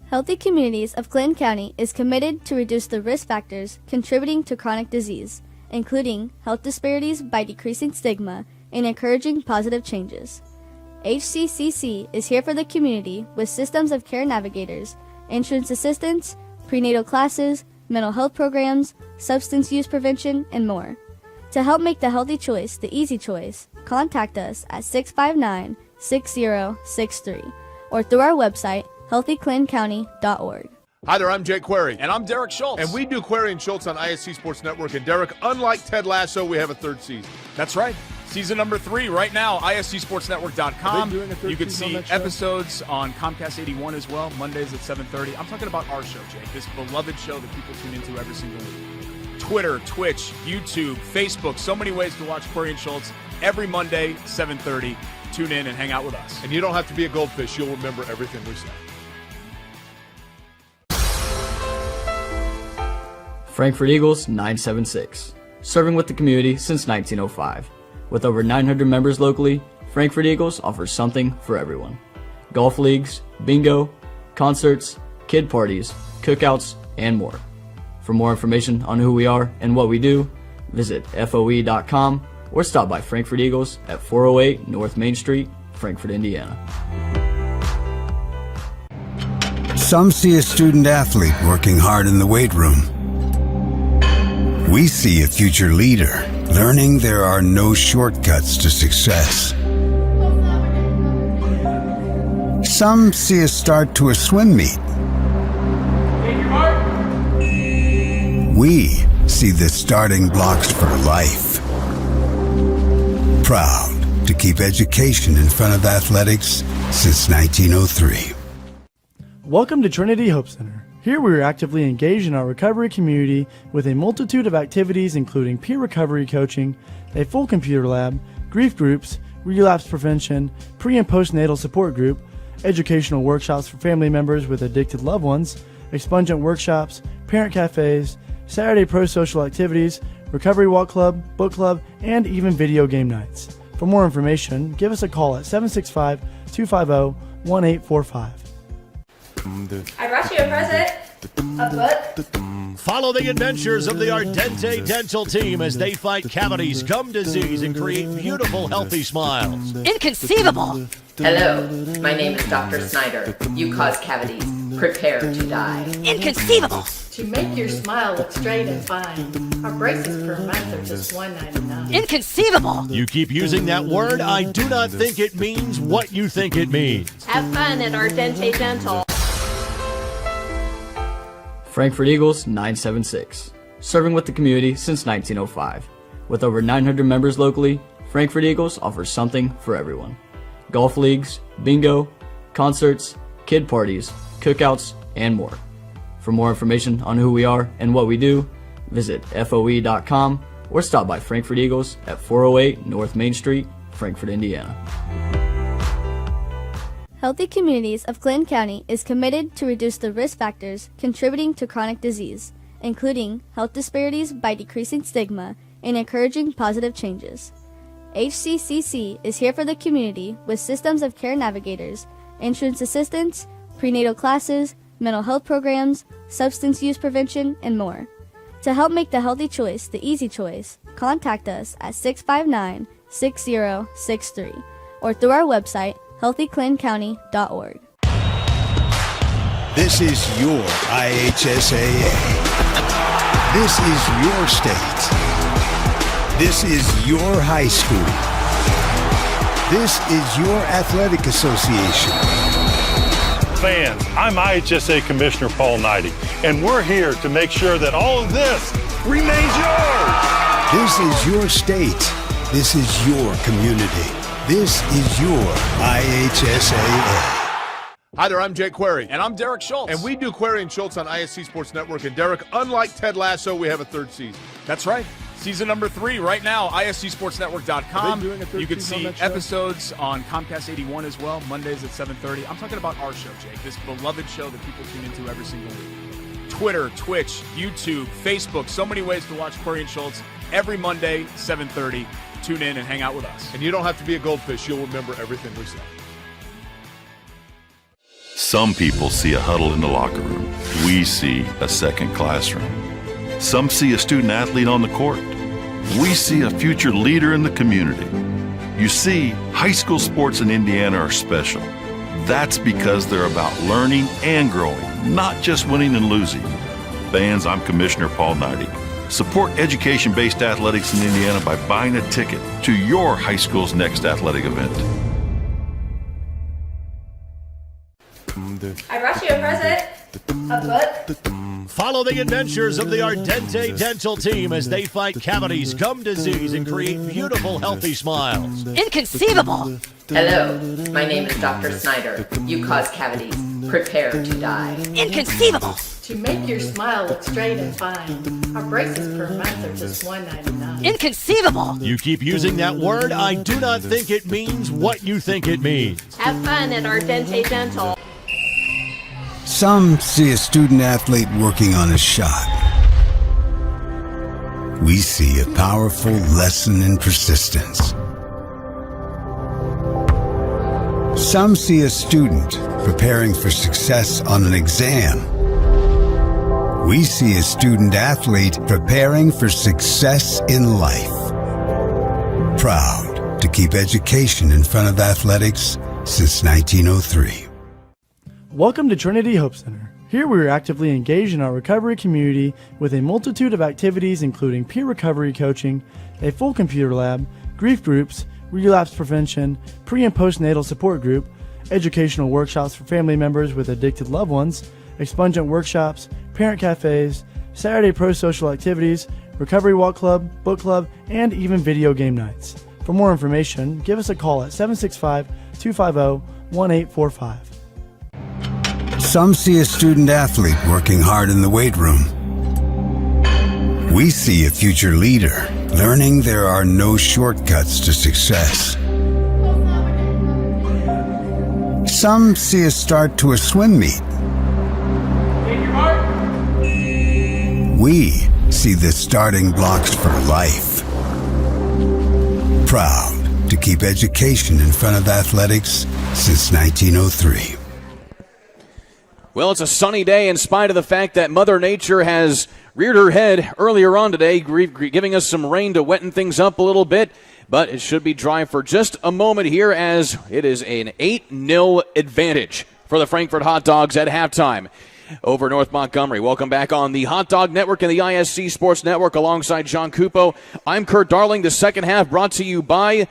Healthy Communities of Clinton County is committed to reduce the risk factors contributing to chronic disease, including health disparities by decreasing stigma and encouraging positive changes. HCCC is here for the community with systems of care navigators, insurance assistance, prenatal classes, mental health programs, substance use prevention, and more. To help make the healthy choice the easy choice, contact us at 659-6063 or through our website, healthyclintoncounty.org. Hi there, I'm Jake Query. And I'm Derek Schultz. And we do Query and Schultz on ISC Sports Network. And Derek, unlike Ted Lasso, we have a third season. That's right. Season number 3 right now, ISCSportsNetwork.com. You can see episodes on Comcast 81 as well, Mondays at 7:30. I'm talking about our show, Jake, this beloved show that people tune into every single week. Twitter, Twitch, YouTube, Facebook, so many ways to watch Query and Schultz every Monday, 7:30. Tune in and hang out with us. And you don't have to be a goldfish. You'll remember everything we say. Frankfort Eagles 976, serving with the community since 1905. With over 900 members locally, Frankfort Eagles offers something for everyone. Golf leagues, bingo, concerts, kid parties, cookouts, and more. For more information on who we are and what we do, visit FOE.com or stop by Frankfort Eagles at 408 North Main Street, Frankfort, Indiana. Some see a student athlete working hard in the weight room. We see a future leader learning there are no shortcuts to success. Some see a start to a swim meet. We see the starting blocks for life. Proud to keep education in front of athletics since 1903. Welcome to Trinity Hope Center. Here we are actively engaged in our recovery community with a multitude of activities including peer recovery coaching, a full computer lab, grief groups, relapse prevention, pre- and postnatal support group, educational workshops for family members with addicted loved ones, expungent workshops, parent cafes, Saturday pro-social activities, recovery walk club, book club, and even video game nights. For more information, give us a call at 765-250-1845. I brought you a present. A book. Follow the adventures of the Ardente Dental team as they fight cavities, gum disease, and create beautiful, healthy smiles. Inconceivable. Hello, my name is Dr. Snyder. You cause cavities. Prepare to die. Inconceivable. To make your smile look straight and fine, our braces per month are just $1.99. Inconceivable. You keep using that word, I do not think it means what you think it means. Have fun at Ardente Dental. Frankfort Eagles 976, serving with the community since 1905. With over 900 members locally, Frankfort Eagles offers something for everyone. Golf leagues, bingo, concerts, kid parties, cookouts, and more. For more information on who we are and what we do, visit FOE.com or stop by Frankfort Eagles at 408 North Main Street, Frankfort, Indiana. Healthy Communities of Clinton County is committed to reduce the risk factors contributing to chronic disease, including health disparities by decreasing stigma and encouraging positive changes. HCCC is here for the community with systems of care navigators, insurance assistance, prenatal classes, mental health programs, substance use prevention, and more. To help make the healthy choice the easy choice, contact us at 659-6063 or through our website, healthyclintoncounty.org. This is your IHSAA. This is your state. This is your high school. This is your athletic association. Fans, I'm IHSA Commissioner Paul Knighty, and we're here to make sure that all of this remains yours. This is your state. This is your community. This is your IHSAA. Hi there, I'm Jake Query. And I'm Derek Schultz. And we do Query and Schultz on ISC Sports Network. And Derek, unlike Ted Lasso, we have a third season. That's right. Season number 3 right now, ISCSportsNetwork.com. You can see episodes on Comcast 81 as well, Mondays at 7:30. I'm talking about our show, Jake, this beloved show that people tune into every single week. Twitter, Twitch, YouTube, Facebook, so many ways to watch Query and Schultz every Monday, 7:30. Tune in and hang out with us. And you don't have to be a goldfish. You'll remember everything we say. Some people see a huddle in the locker room. We see a second classroom. Some see a student athlete on the court. We see a future leader in the community. You see, high school sports in Indiana are special. That's because they're about learning and growing, not just winning and losing. Fans, I'm Commissioner Paul Knighty. Support education-based athletics in Indiana by buying a ticket to your high school's next athletic event. I brought you a present. A book. Follow the adventures of the Ardente Dental team as they fight cavities, gum disease, and create beautiful, healthy smiles. Inconceivable. Hello, my name is Dr. Snyder. You cause cavities. Prepare to die. Inconceivable. To make your smile look straight and fine, our braces per month are just $1.99. Inconceivable. You keep using that word, I do not think it means what you think it means. Have fun at Ardente Dental. Some see a student athlete working on a shot. We see a powerful lesson in persistence. Some see a student preparing for success on an exam. We see a student athlete preparing for success in life. Proud to keep education in front of athletics since 1903. Welcome to Trinity Hope Center. Here we are actively engaged in our recovery community with a multitude of activities including peer recovery coaching, a full computer lab, grief groups, relapse prevention, pre- and postnatal support group, educational workshops for family members with addicted loved ones, expungent workshops, parent cafes, Saturday pro-social activities, recovery walk club, book club, and even video game nights. For more information, give us a call at 765-250-1845. Some see a student athlete working hard in the weight room. We see a future leader learning there are no shortcuts to success. Some see a start to a swim meet. We see the starting blocks for life. Proud to keep education in front of athletics since 1903. Well, it's a sunny day in spite of the fact that Mother Nature has reared her head earlier on today, giving us some rain to wetten things up a little bit. But it should be dry for just a moment here as it is an 8-0 advantage for the Frankfort Hot Dogs at halftime over North Montgomery. Welcome back on the Hot Dog Network and the ISC Sports Network alongside John Cupo. I'm Kurt Darling. The second half brought to you by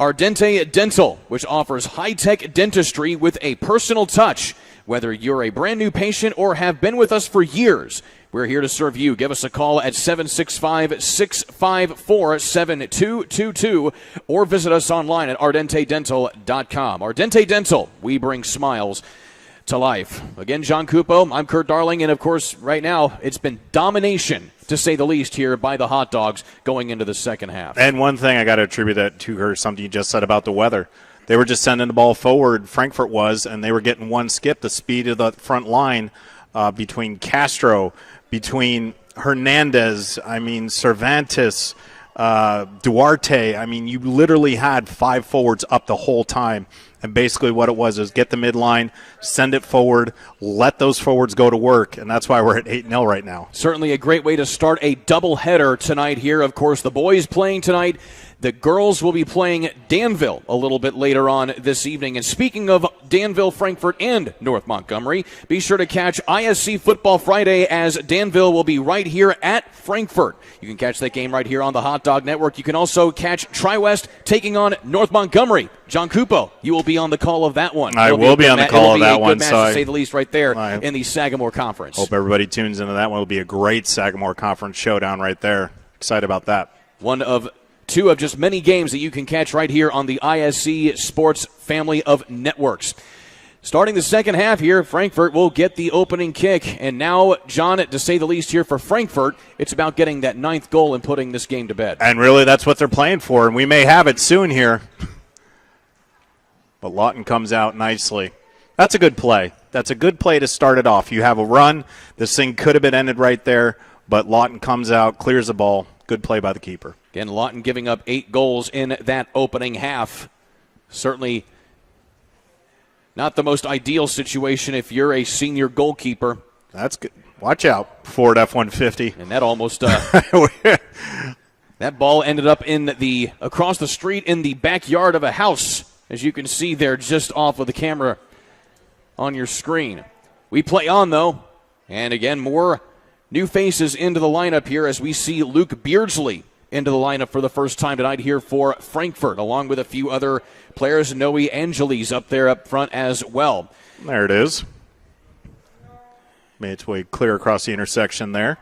Ardente Dental, which offers high-tech dentistry with a personal touch. Whether you're a brand new patient or have been with us for years, we're here to serve you. Give us a call at 765-654-7222 or visit us online at ardentedental.com. Ardente Dental, we bring smiles to life. Again, John Cupo, I'm Kurt Darling, and of course, right now, it's been domination, to say the least, here by the Hot Dogs going into the second half. And one thing I got to attribute that to her, something you just said about the weather. They were just sending the ball forward, Frankfort was, and they were getting one skip. The speed of the front line between Castro, between Hernandez, Cervantes, Duarte. You literally had 5 forwards up the whole time. And basically what it was is get the midline, send it forward, let those forwards go to work, and that's why we're at 8-0 right now. Certainly a great way to start a doubleheader tonight here. Of course, the boys playing tonight. the girls will be playing Danville a little bit later on this evening. And speaking of Danville, Frankfort, and North Montgomery, be sure to catch ISC Football Friday as Danville will be right here at Frankfort. You can catch that game right here on the Hot Dog Network. You can also catch Tri-West taking on North Montgomery. John Cupo, you will be on the call of that one. I will be on the call of that one. It'll be a good match, to say the least, right there in the Sagamore Conference. Hope everybody tunes into that one. It'll be a great Sagamore Conference showdown right there. Excited about that. One of two of just many games that you can catch right here on the ISC Sports family of networks. Starting the second half here, Frankfort will get the opening kick. And now, John, to say the least here for Frankfort, it's about getting that 9th goal and putting this game to bed. And really, that's what they're playing for, and we may have it soon here. But Lawton comes out nicely. That's a good play. That's a good play to start it off. You have a run. This thing could have been ended right there, but Lawton comes out, clears the ball. Good play by the keeper. Again, Lawton giving up 8 goals in that opening half. Certainly not the most ideal situation if you're a senior goalkeeper. That's good. Watch out, Ford F-150. And that almost that ball ended up across the street in the backyard of a house, as you can see there just off of the camera on your screen. We play on, though, and again, more new faces into the lineup here as we see Luke Beardsley into the lineup for the first time tonight here for Frankfort, along with a few other players. Noe Angeles up there up front as well. There it is. Made its way clear across the intersection there.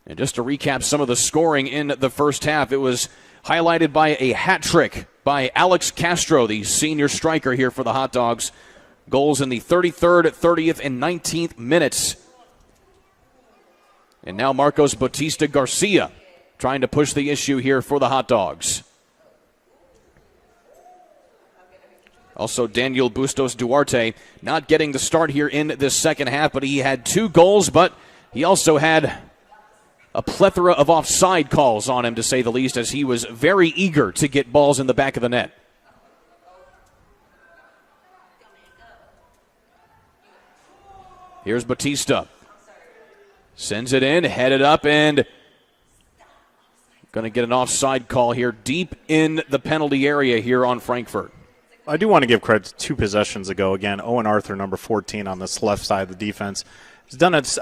And just to recap some of the scoring in the first half, it was highlighted by a hat trick by Alex Castro, the senior striker here for the Hot Dogs. Goals in the 33rd, 30th, and 19th minutes. And now Marcos Bautista Garcia trying to push the issue here for the Hot Dogs. Also, Daniel Bustos Duarte not getting the start here in this second half, but he had 2 goals, but he also had a plethora of offside calls on him, to say the least, as he was very eager to get balls in the back of the net. Here's Bautista. Sends it in, headed up, and going to get an offside call here deep in the penalty area here on Frankfort. I do want to give credit to 2 possessions ago. Again, Owen Arthur, number 14 on this left side of the defense, has done it.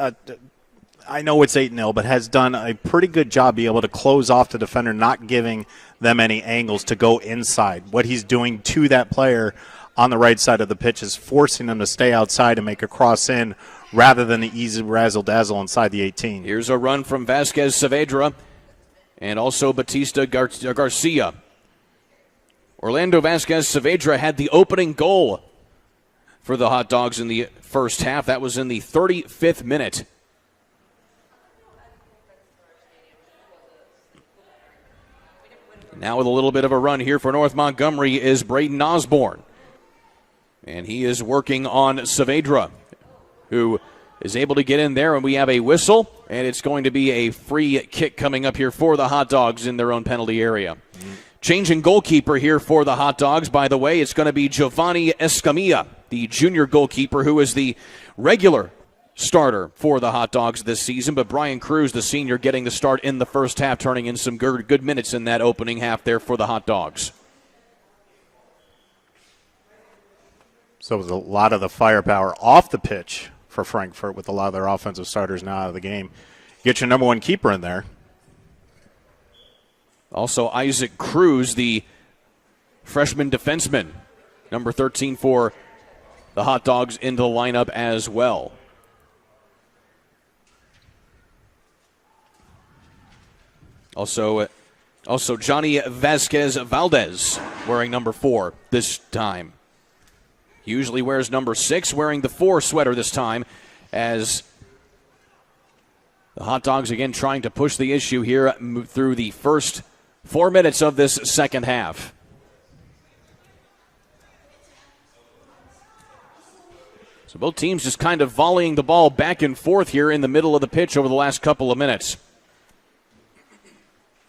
I know it's 8-0, but has done a pretty good job being able to close off the defender, not giving them any angles to go inside. What he's doing to that player on the right side of the pitch is forcing them to stay outside and make a cross in rather than the easy razzle-dazzle inside the 18. Here's a run from Vasquez Saavedra and also Bautista Garcia. Orlando Vasquez Saavedra had the opening goal for the Hot Dogs in the first half. That was in the 35th minute. Now with a little bit of a run here for North Montgomery is Braden Osborne. And he is working on Saavedra, who is able to get in there, and we have a whistle, and it's going to be a free kick coming up here for the Hot Dogs in their own penalty area. Changing goalkeeper here for the Hot Dogs, by the way, it's going to be Giovanni Escamilla, the junior goalkeeper who is the regular starter for the Hot Dogs this season, but Brian Cruz, the senior, getting the start in the first half, turning in some good minutes in that opening half there for the Hot Dogs. So it was a lot of the firepower off the pitch for Frankfort with a lot of their offensive starters now out of the game. Get your number 1 keeper in there. Also, Isaac Cruz, the freshman defenseman, number 13 for the Hot Dogs, into the lineup as well. Also Johnny Vasquez Valdez wearing number 4 this time. Usually wears number 6, wearing the 4 sweater this time, as the Hot Dogs again trying to push the issue here through the first 4 minutes of this second half. So both teams just kind of volleying the ball back and forth here in the middle of the pitch over the last couple of minutes.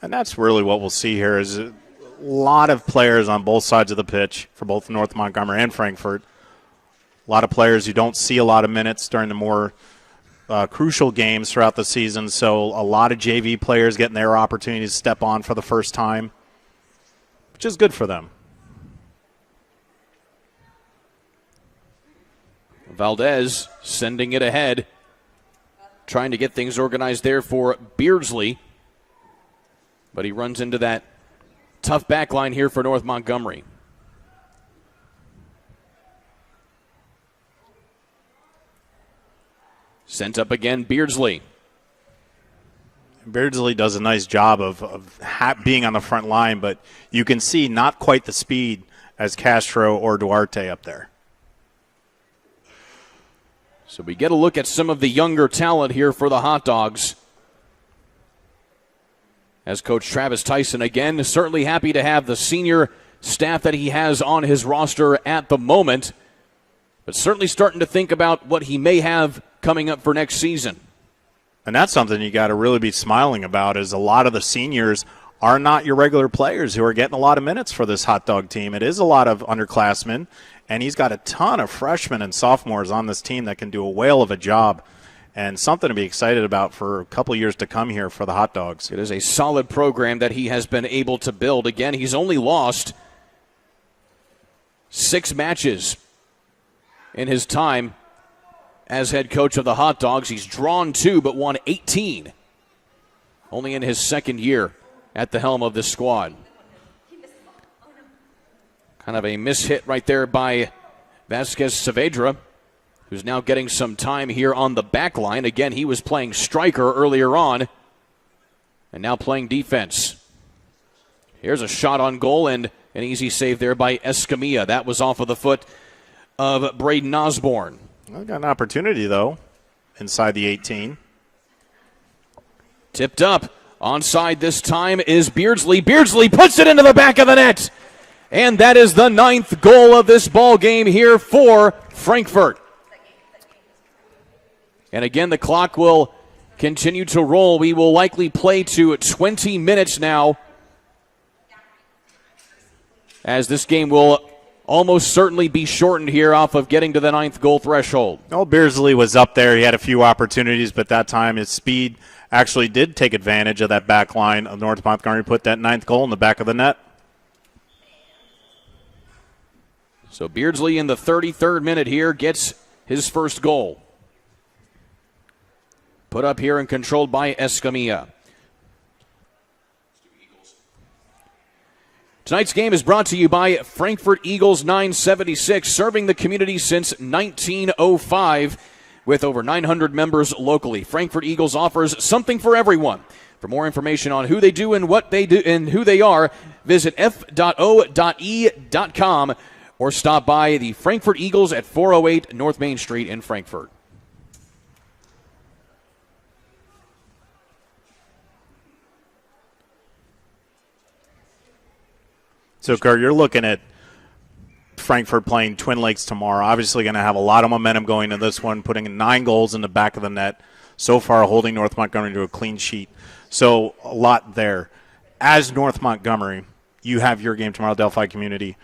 And that's really what we'll see here is a lot of players on both sides of the pitch for both North Montgomery and Frankfort. A lot of players who don't see a lot of minutes during the more crucial games throughout the season, so a lot of JV players getting their opportunity to step on for the first time, which is good for them. Valdez sending it ahead, trying to get things organized there for Beardsley. But he runs into that tough back line here for North Montgomery. Sent up again, Beardsley. Beardsley does a nice job of being on the front line, but you can see not quite the speed as Castro or Duarte up there. So we get a look at some of the younger talent here for the Hot Dogs. As Coach Travis Tyson, again, certainly happy to have the senior staff that he has on his roster at the moment, but certainly starting to think about what he may have coming up for next season. And that's something you got to really be smiling about, is a lot of the seniors are not your regular players who are getting a lot of minutes for this Hot Dog team. It is a lot of underclassmen, and he's got a ton of freshmen and sophomores on this team that can do a whale of a job, and something to be excited about for a couple years to come here for the Hot Dogs. It is a solid program that he has been able to build. Again, he's only lost 6 matches in his time as head coach of the Hot Dogs. He's drawn 2 but won 18. Only in his second year at the helm of this squad. Kind of a mishit right there by Vasquez Saavedra, who's now getting some time here on the back line. Again, he was playing striker earlier on and now playing defense. Here's a shot on goal and an easy save there by Escamilla. That was off of the foot of Braden Osborne. Well, got an opportunity, though, inside the 18. Tipped up. Onside this time is Beardsley. Beardsley puts it into the back of the net. And that is the 9th goal of this ball game here for Frankfort. And again, the clock will continue to roll. We will likely play to 20 minutes now, as this game will almost certainly be shortened here off of getting to the 9th goal threshold. Oh, Beardsley was up there. He had a few opportunities, but that time his speed actually did take advantage of that back line of North Montgomery, put that 9th goal in the back of the net. So Beardsley in the 33rd minute here gets his first goal. Put up here and controlled by Escamilla. Tonight's game is brought to you by Frankfort Eagles 976, serving the community since 1905 with over 900 members locally. Frankfort Eagles offers something for everyone. For more information on who they do and what they do and who they are, visit f.o.e.com or stop by the Frankfort Eagles at 408 North Main Street in Frankfort. So, Kurt, you're looking at Frankfort playing Twin Lakes tomorrow. Obviously going to have a lot of momentum going into this one, putting 9 goals in the back of the net. So far, holding North Montgomery to a clean sheet. So, a lot there. As North Montgomery, you have your game tomorrow, Delphi Community.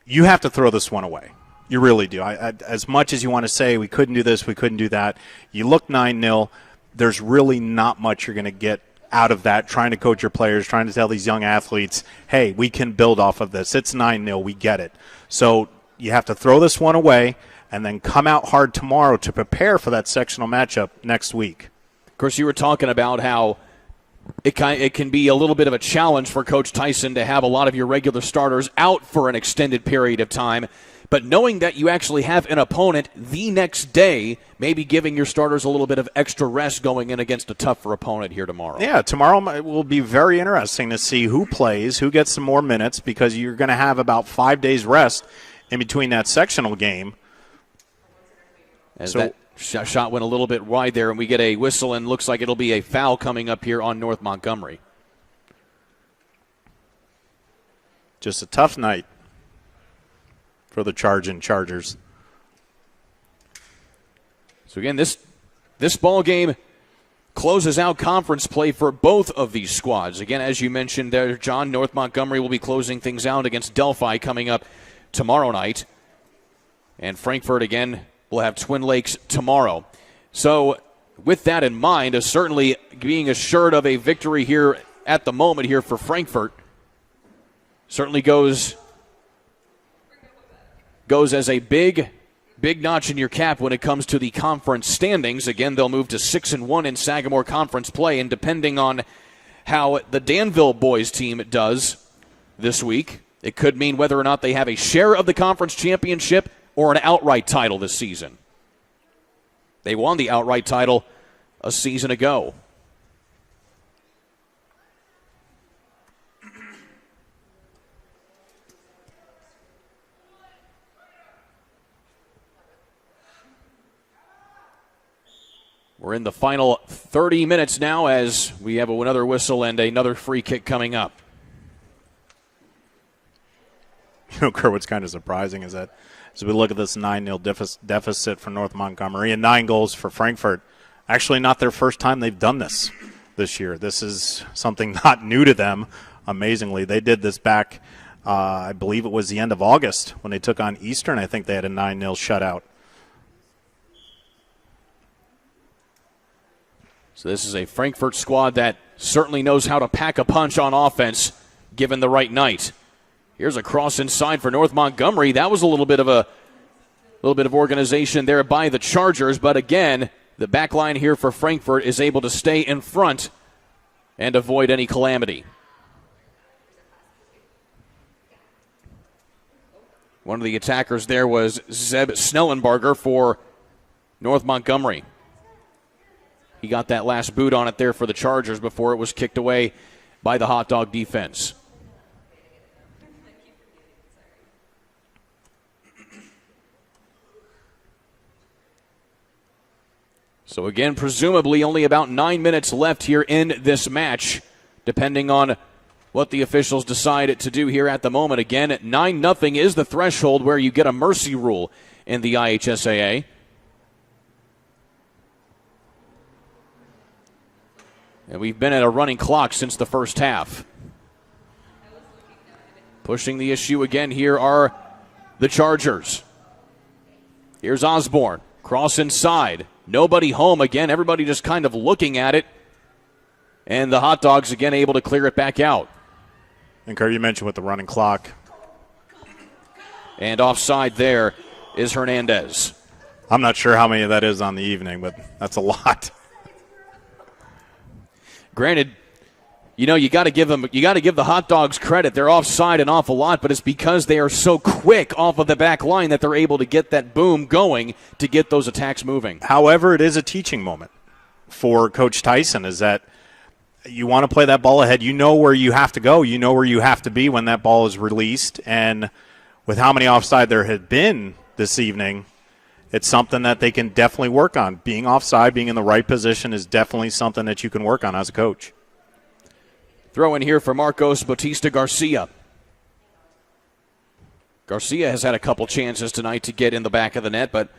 You have to throw this one away. You really do. As much as you want to say we couldn't do this, we couldn't do that, you look 9-0. There's really not much you're going to get out of that, trying to coach your players, trying to tell these young athletes, hey, we can build off of this. It's 9-0. We get it. So you have to throw this one away and then come out hard tomorrow to prepare for that sectional matchup next week. Of course, you were talking about how it can be a little bit of a challenge for Coach Tyson to have a lot of your regular starters out for an extended period of time. But knowing that you actually have an opponent the next day, maybe giving your starters a little bit of extra rest going in against a tougher opponent here tomorrow. Yeah, tomorrow will be very interesting to see who plays, who gets some more minutes, because you're going to have about 5 days rest in between that sectional game. As that shot went a little bit wide there, and we get a whistle, and looks like it'll be a foul coming up here on North Montgomery. Just a tough night for the Chargers. So again, this ball game closes out conference play for both of these squads. Again, as you mentioned there, John, North Montgomery will be closing things out against Delphi coming up tomorrow night. And Frankfort, again, will have Twin Lakes tomorrow. So with that in mind, certainly being assured of a victory here at the moment here for Frankfort certainly goes as a big notch in your cap when it comes to the conference standings. Again, they'll move to 6-1 in Sagamore Conference play, and depending on how the Danville boys team does this week, it could mean whether or not they have a share of the conference championship or an outright title this season. They won the outright title a season ago. We're in the final 30 minutes now as we have another whistle and another free kick coming up. You know, Kurt, what's kind of surprising is that as we look at this 9-0 deficit for North Montgomery and 9 goals for Frankfort, actually not their first time they've done this year. This is something not new to them, amazingly. They did this back, I believe it was the end of August when they took on Eastern. I think they had a 9-0 shutout. So this is a Frankfurt squad that certainly knows how to pack a punch on offense given the right night. Here's a cross inside for North Montgomery. That was a little bit of organization there by the Chargers, but again, the back line here for Frankfurt is able to stay in front and avoid any calamity. One of the attackers there was Zeb Snellenbarger for North Montgomery. He got that last boot on it there for the Chargers before it was kicked away by the Hot Dog defense. So again, presumably only about 9 minutes left here in this match, depending on what the officials decide to do here at the moment. Again, 9-0 is the threshold where you get a mercy rule in the IHSAA. And we've been at a running clock since the first half. Pushing the issue again here are the Chargers. Here's Osborne. Cross inside. Nobody home again. Everybody just kind of looking at it. And the Hot Dogs again able to clear it back out. And Kurt, you mentioned with the running clock. And offside there is Hernandez. I'm not sure how many of that is on the evening, but that's a lot. Granted, you know, you got to give the Hot Dogs credit. They're offside an awful lot, but it's because they are so quick off of the back line that they're able to get that boom going to get those attacks moving. However, it is a teaching moment for Coach Tyson, is that you want to play that ball ahead. You know where you have to go. You know where you have to be when that ball is released. And with how many offside there had been this evening, it's something that they can definitely work on. Being offside, being in the right position is definitely something that you can work on as a coach. Throw in here for Marcos Bautista Garcia. Garcia has had a couple chances tonight to get in the back of the net, but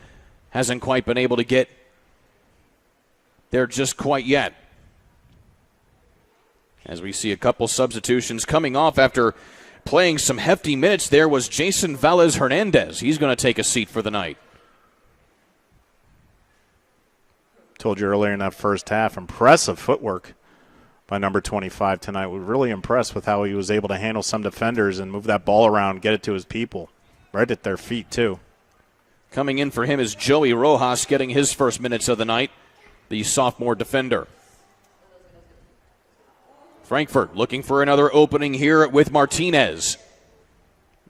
hasn't quite been able to get there just quite yet. As we see a couple substitutions coming off after playing some hefty minutes, there was Jason Velez Hernandez. He's going to take a seat for the night. Told you earlier in that first half, impressive footwork by number 25 tonight. We're really impressed with how he was able to handle some defenders and move that ball around, get it to his people, right at their feet too. Coming in for him is Joey Rojas, getting his first minutes of the night, the sophomore defender. Frankfort looking for another opening here with Martinez.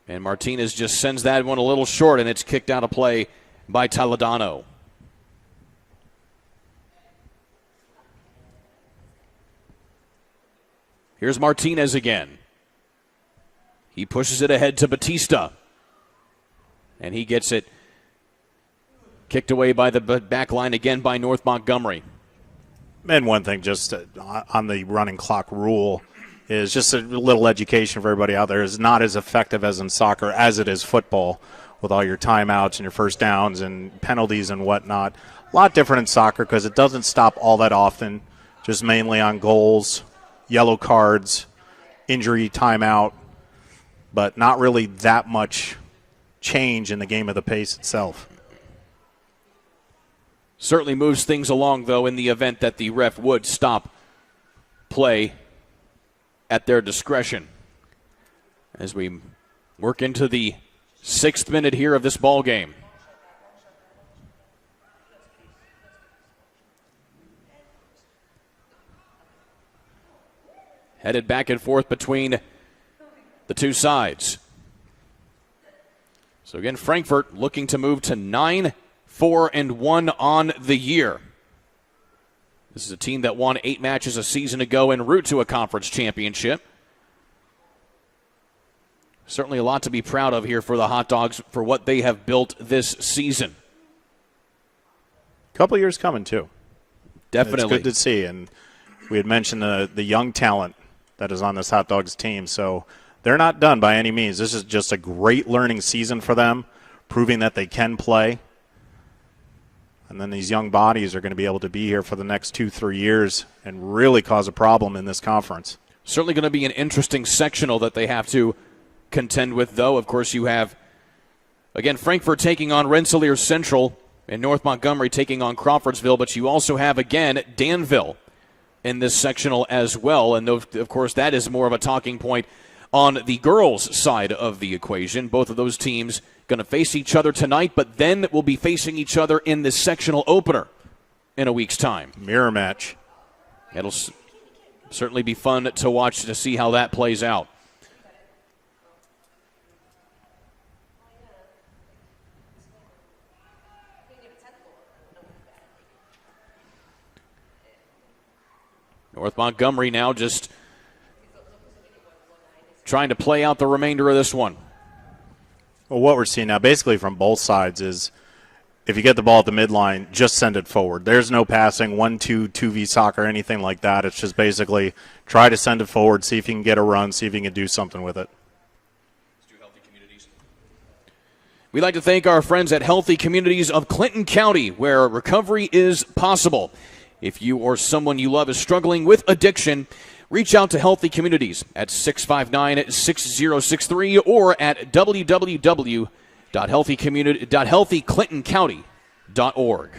And Martinez just sends that one a little short, and it's kicked out of play by Toledano. Here's Martinez again. He pushes it ahead to Batista. And he gets it kicked away by the back line again by North Montgomery. And one thing just on the running clock rule is just a little education for everybody out there. Is not as effective as in soccer as it is football with all your timeouts and your first downs and penalties and whatnot. A lot different in soccer because it doesn't stop all that often, just mainly on goals, yellow cards, injury, timeout, but not really that much change in the game of the pace itself. Certainly moves things along, though, in the event that the ref would stop play at their discretion. As we work into the 6th minute here of this ball game. Headed back and forth between the two sides. So again, Frankfort looking to move to 9-4-1 on the year. This is a team that won 8 matches a season ago en route to a conference championship. Certainly a lot to be proud of here for the Hot Dogs for what they have built this season. Couple years coming, too. Definitely. It's good to see. And we had mentioned the young talent that is on this Hot Dogs team. So they're not done by any means. This is just a great learning season for them, proving that they can play. And then these young bodies are going to be able to be here for the next 2-3 years and really cause a problem in this conference. Certainly going to be an interesting sectional that they have to contend with, though. Of course, you have, again, Frankfort taking on Rensselaer Central and North Montgomery taking on Crawfordsville, but you also have, again, Danville in this sectional as well. And, of course, that is more of a talking point on the girls' side of the equation. Both of those teams going to face each other tonight, but then we'll be facing each other in the sectional opener in a week's time. Mirror match. It'll certainly be fun to watch to see how that plays out. North Montgomery now just trying to play out the remainder of this one. Well, what we're seeing now basically from both sides is if you get the ball at the midline, just send it forward. There's no passing, 1-2, 2v soccer, anything like that. It's just basically try to send it forward, see if you can get a run, see if you can do something with it. We'd like to thank our friends at Healthy Communities of Clinton County, where recovery is possible. If you or someone you love is struggling with addiction, reach out to Healthy Communities at 659-6063 or at www.healthyclintoncounty.org.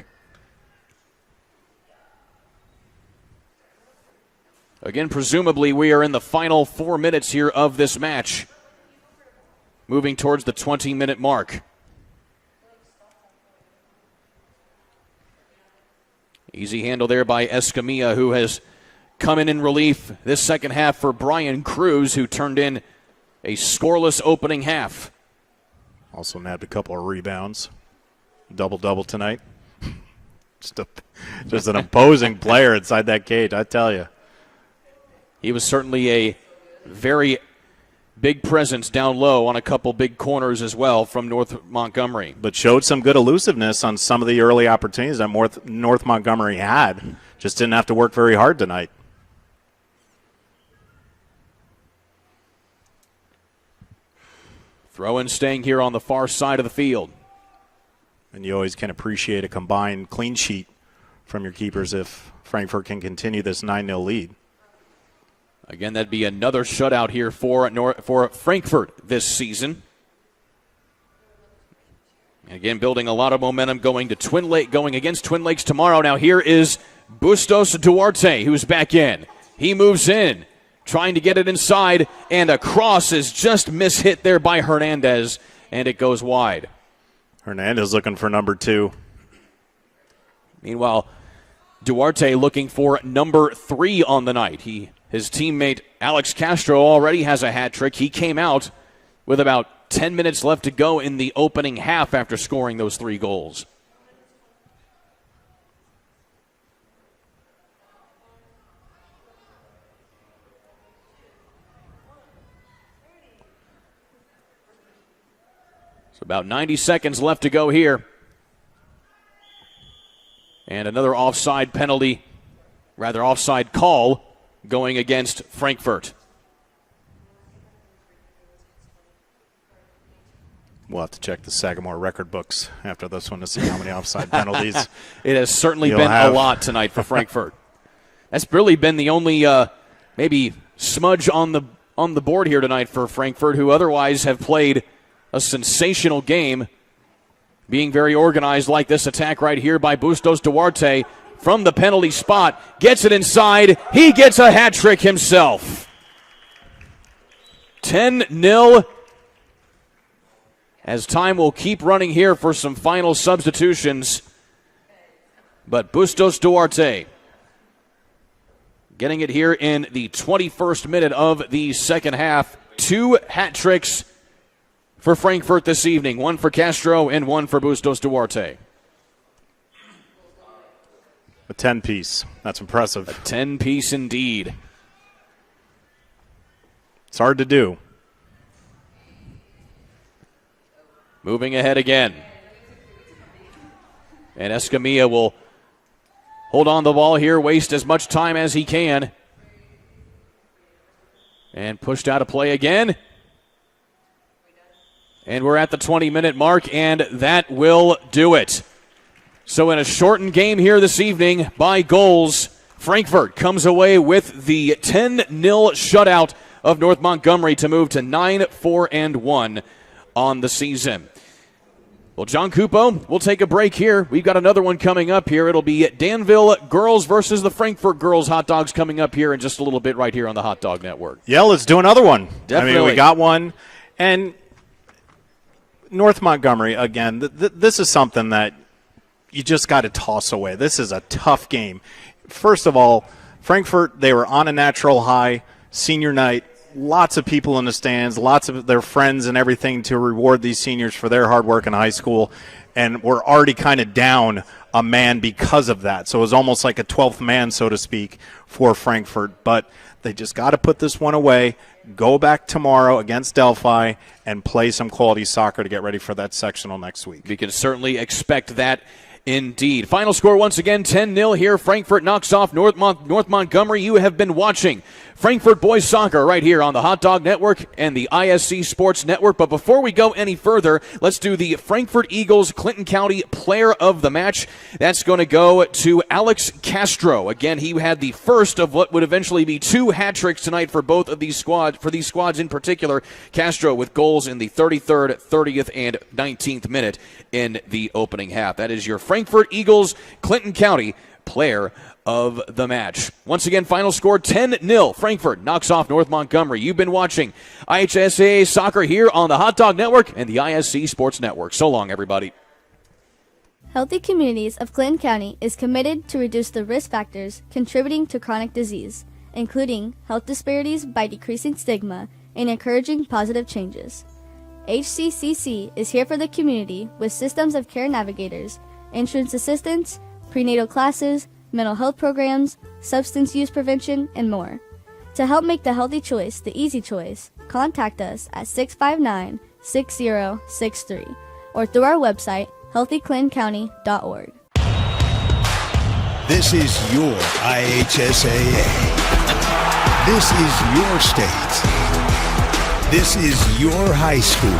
Again, presumably we are in the final 4 minutes here of this match, moving towards the 20-minute mark. Easy handle there by Escamilla, who has come in relief this second half for Brian Cruz, who turned in a scoreless opening half. Also nabbed a couple of rebounds. Double-double tonight. Just an imposing player inside that cage, I tell you. He was certainly a very big presence down low on a couple big corners as well from North Montgomery. But showed some good elusiveness on some of the early opportunities that North Montgomery had. Just didn't have to work very hard tonight. Throw-in staying here on the far side of the field. And you always can appreciate a combined clean sheet from your keepers if Frankfort can continue this 9-0 lead. Again, that'd be another shutout here for Frankfort this season. And again, building a lot of momentum going against Twin Lakes tomorrow. Now here is Bustos Duarte, who's back in. He moves in, trying to get it inside, and a cross is just mishit there by Hernandez, and it goes wide. Hernandez looking for number 2. Meanwhile, Duarte looking for number 3 on the night. His teammate Alex Castro already has a hat trick. He came out with about 10 minutes left to go in the opening half after scoring those 3 goals. So about 90 seconds left to go here. And another offside call going against Frankfort. We'll have to check the Sagamore record books after this one to see how many offside penalties. It has certainly been a lot tonight for Frankfort. That's really been the only maybe smudge on the board here tonight for Frankfort, who otherwise have played a sensational game being very organized like this attack right here by Bustos Duarte from the penalty spot. Gets it inside. He gets a hat trick himself. 10-0. As time will keep running here for some final substitutions. But Bustos Duarte getting it here in the 21st minute of the second half. 2 hat tricks for Frankfort this evening. 1 for Castro and 1 for Bustos Duarte. A 10-piece. That's impressive. A 10-piece indeed. It's hard to do. Moving ahead again. And Escamilla will hold on the ball here, waste as much time as he can. And pushed out of play again. And we're at the 20-minute mark, and that will do it. So in a shortened game here this evening by goals, Frankfort comes away with the 10-0 shutout of North Montgomery to move to 9-4-1 on the season. Well, John Cupo, we'll take a break here. We've got another one coming up here. It'll be Danville girls versus the Frankfort girls hot dogs coming up here in just a little bit right here on the Hot Dog Network. Yeah, let's do another one. Definitely. I mean, we got one. And North Montgomery, again, this is something that you just got to toss away. This is a tough game. First of all, Frankfort, they were on a natural high, senior night. Lots of people in the stands, lots of their friends and everything to reward these seniors for their hard work in high school. And we're already kind of down a man because of that. So it was almost like a 12th man, so to speak, for Frankfort. But they just got to put this one away, go back tomorrow against Delphi, and play some quality soccer to get ready for that sectional next week. We can certainly expect that. Indeed. Final score once again, 10-0 here. Frankfort knocks off North Montgomery. You have been watching Frankfort Boys Soccer right here on the Hot Dog Network and the ISC Sports Network. But before we go any further, let's do the Frankfort Eagles Clinton County Player of the Match. That's going to go to Alex Castro. Again, he had the first of what would eventually be 2 hat tricks tonight for both of these squads. For these squads in particular, Castro with goals in the 33rd, 30th, and 19th minute in the opening half. That is your Frankfort Eagles Clinton County Player of the Match. Once again, final score 10-0. Frankfort knocks off North Montgomery. You've been watching IHSAA Soccer here on the Hot Dog Network and the ISC Sports Network. So long, everybody. Healthy Communities of Clinton County is committed to reduce the risk factors contributing to chronic disease, including health disparities by decreasing stigma and encouraging positive changes. HCCC is here for the community with systems of care navigators, insurance assistance, prenatal classes, mental health programs, substance use prevention, and more. To help make the healthy choice the easy choice, contact us at 659-6063 or through our website, healthyclintoncounty.org. This is your IHSAA. This is your state. This is your high school.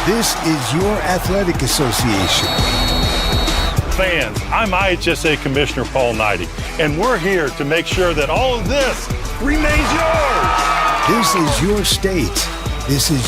This is your athletic association. Fans, I'm IHSA Commissioner Paul Knighty, and we're here to make sure that all of this remains yours. This is your state. This is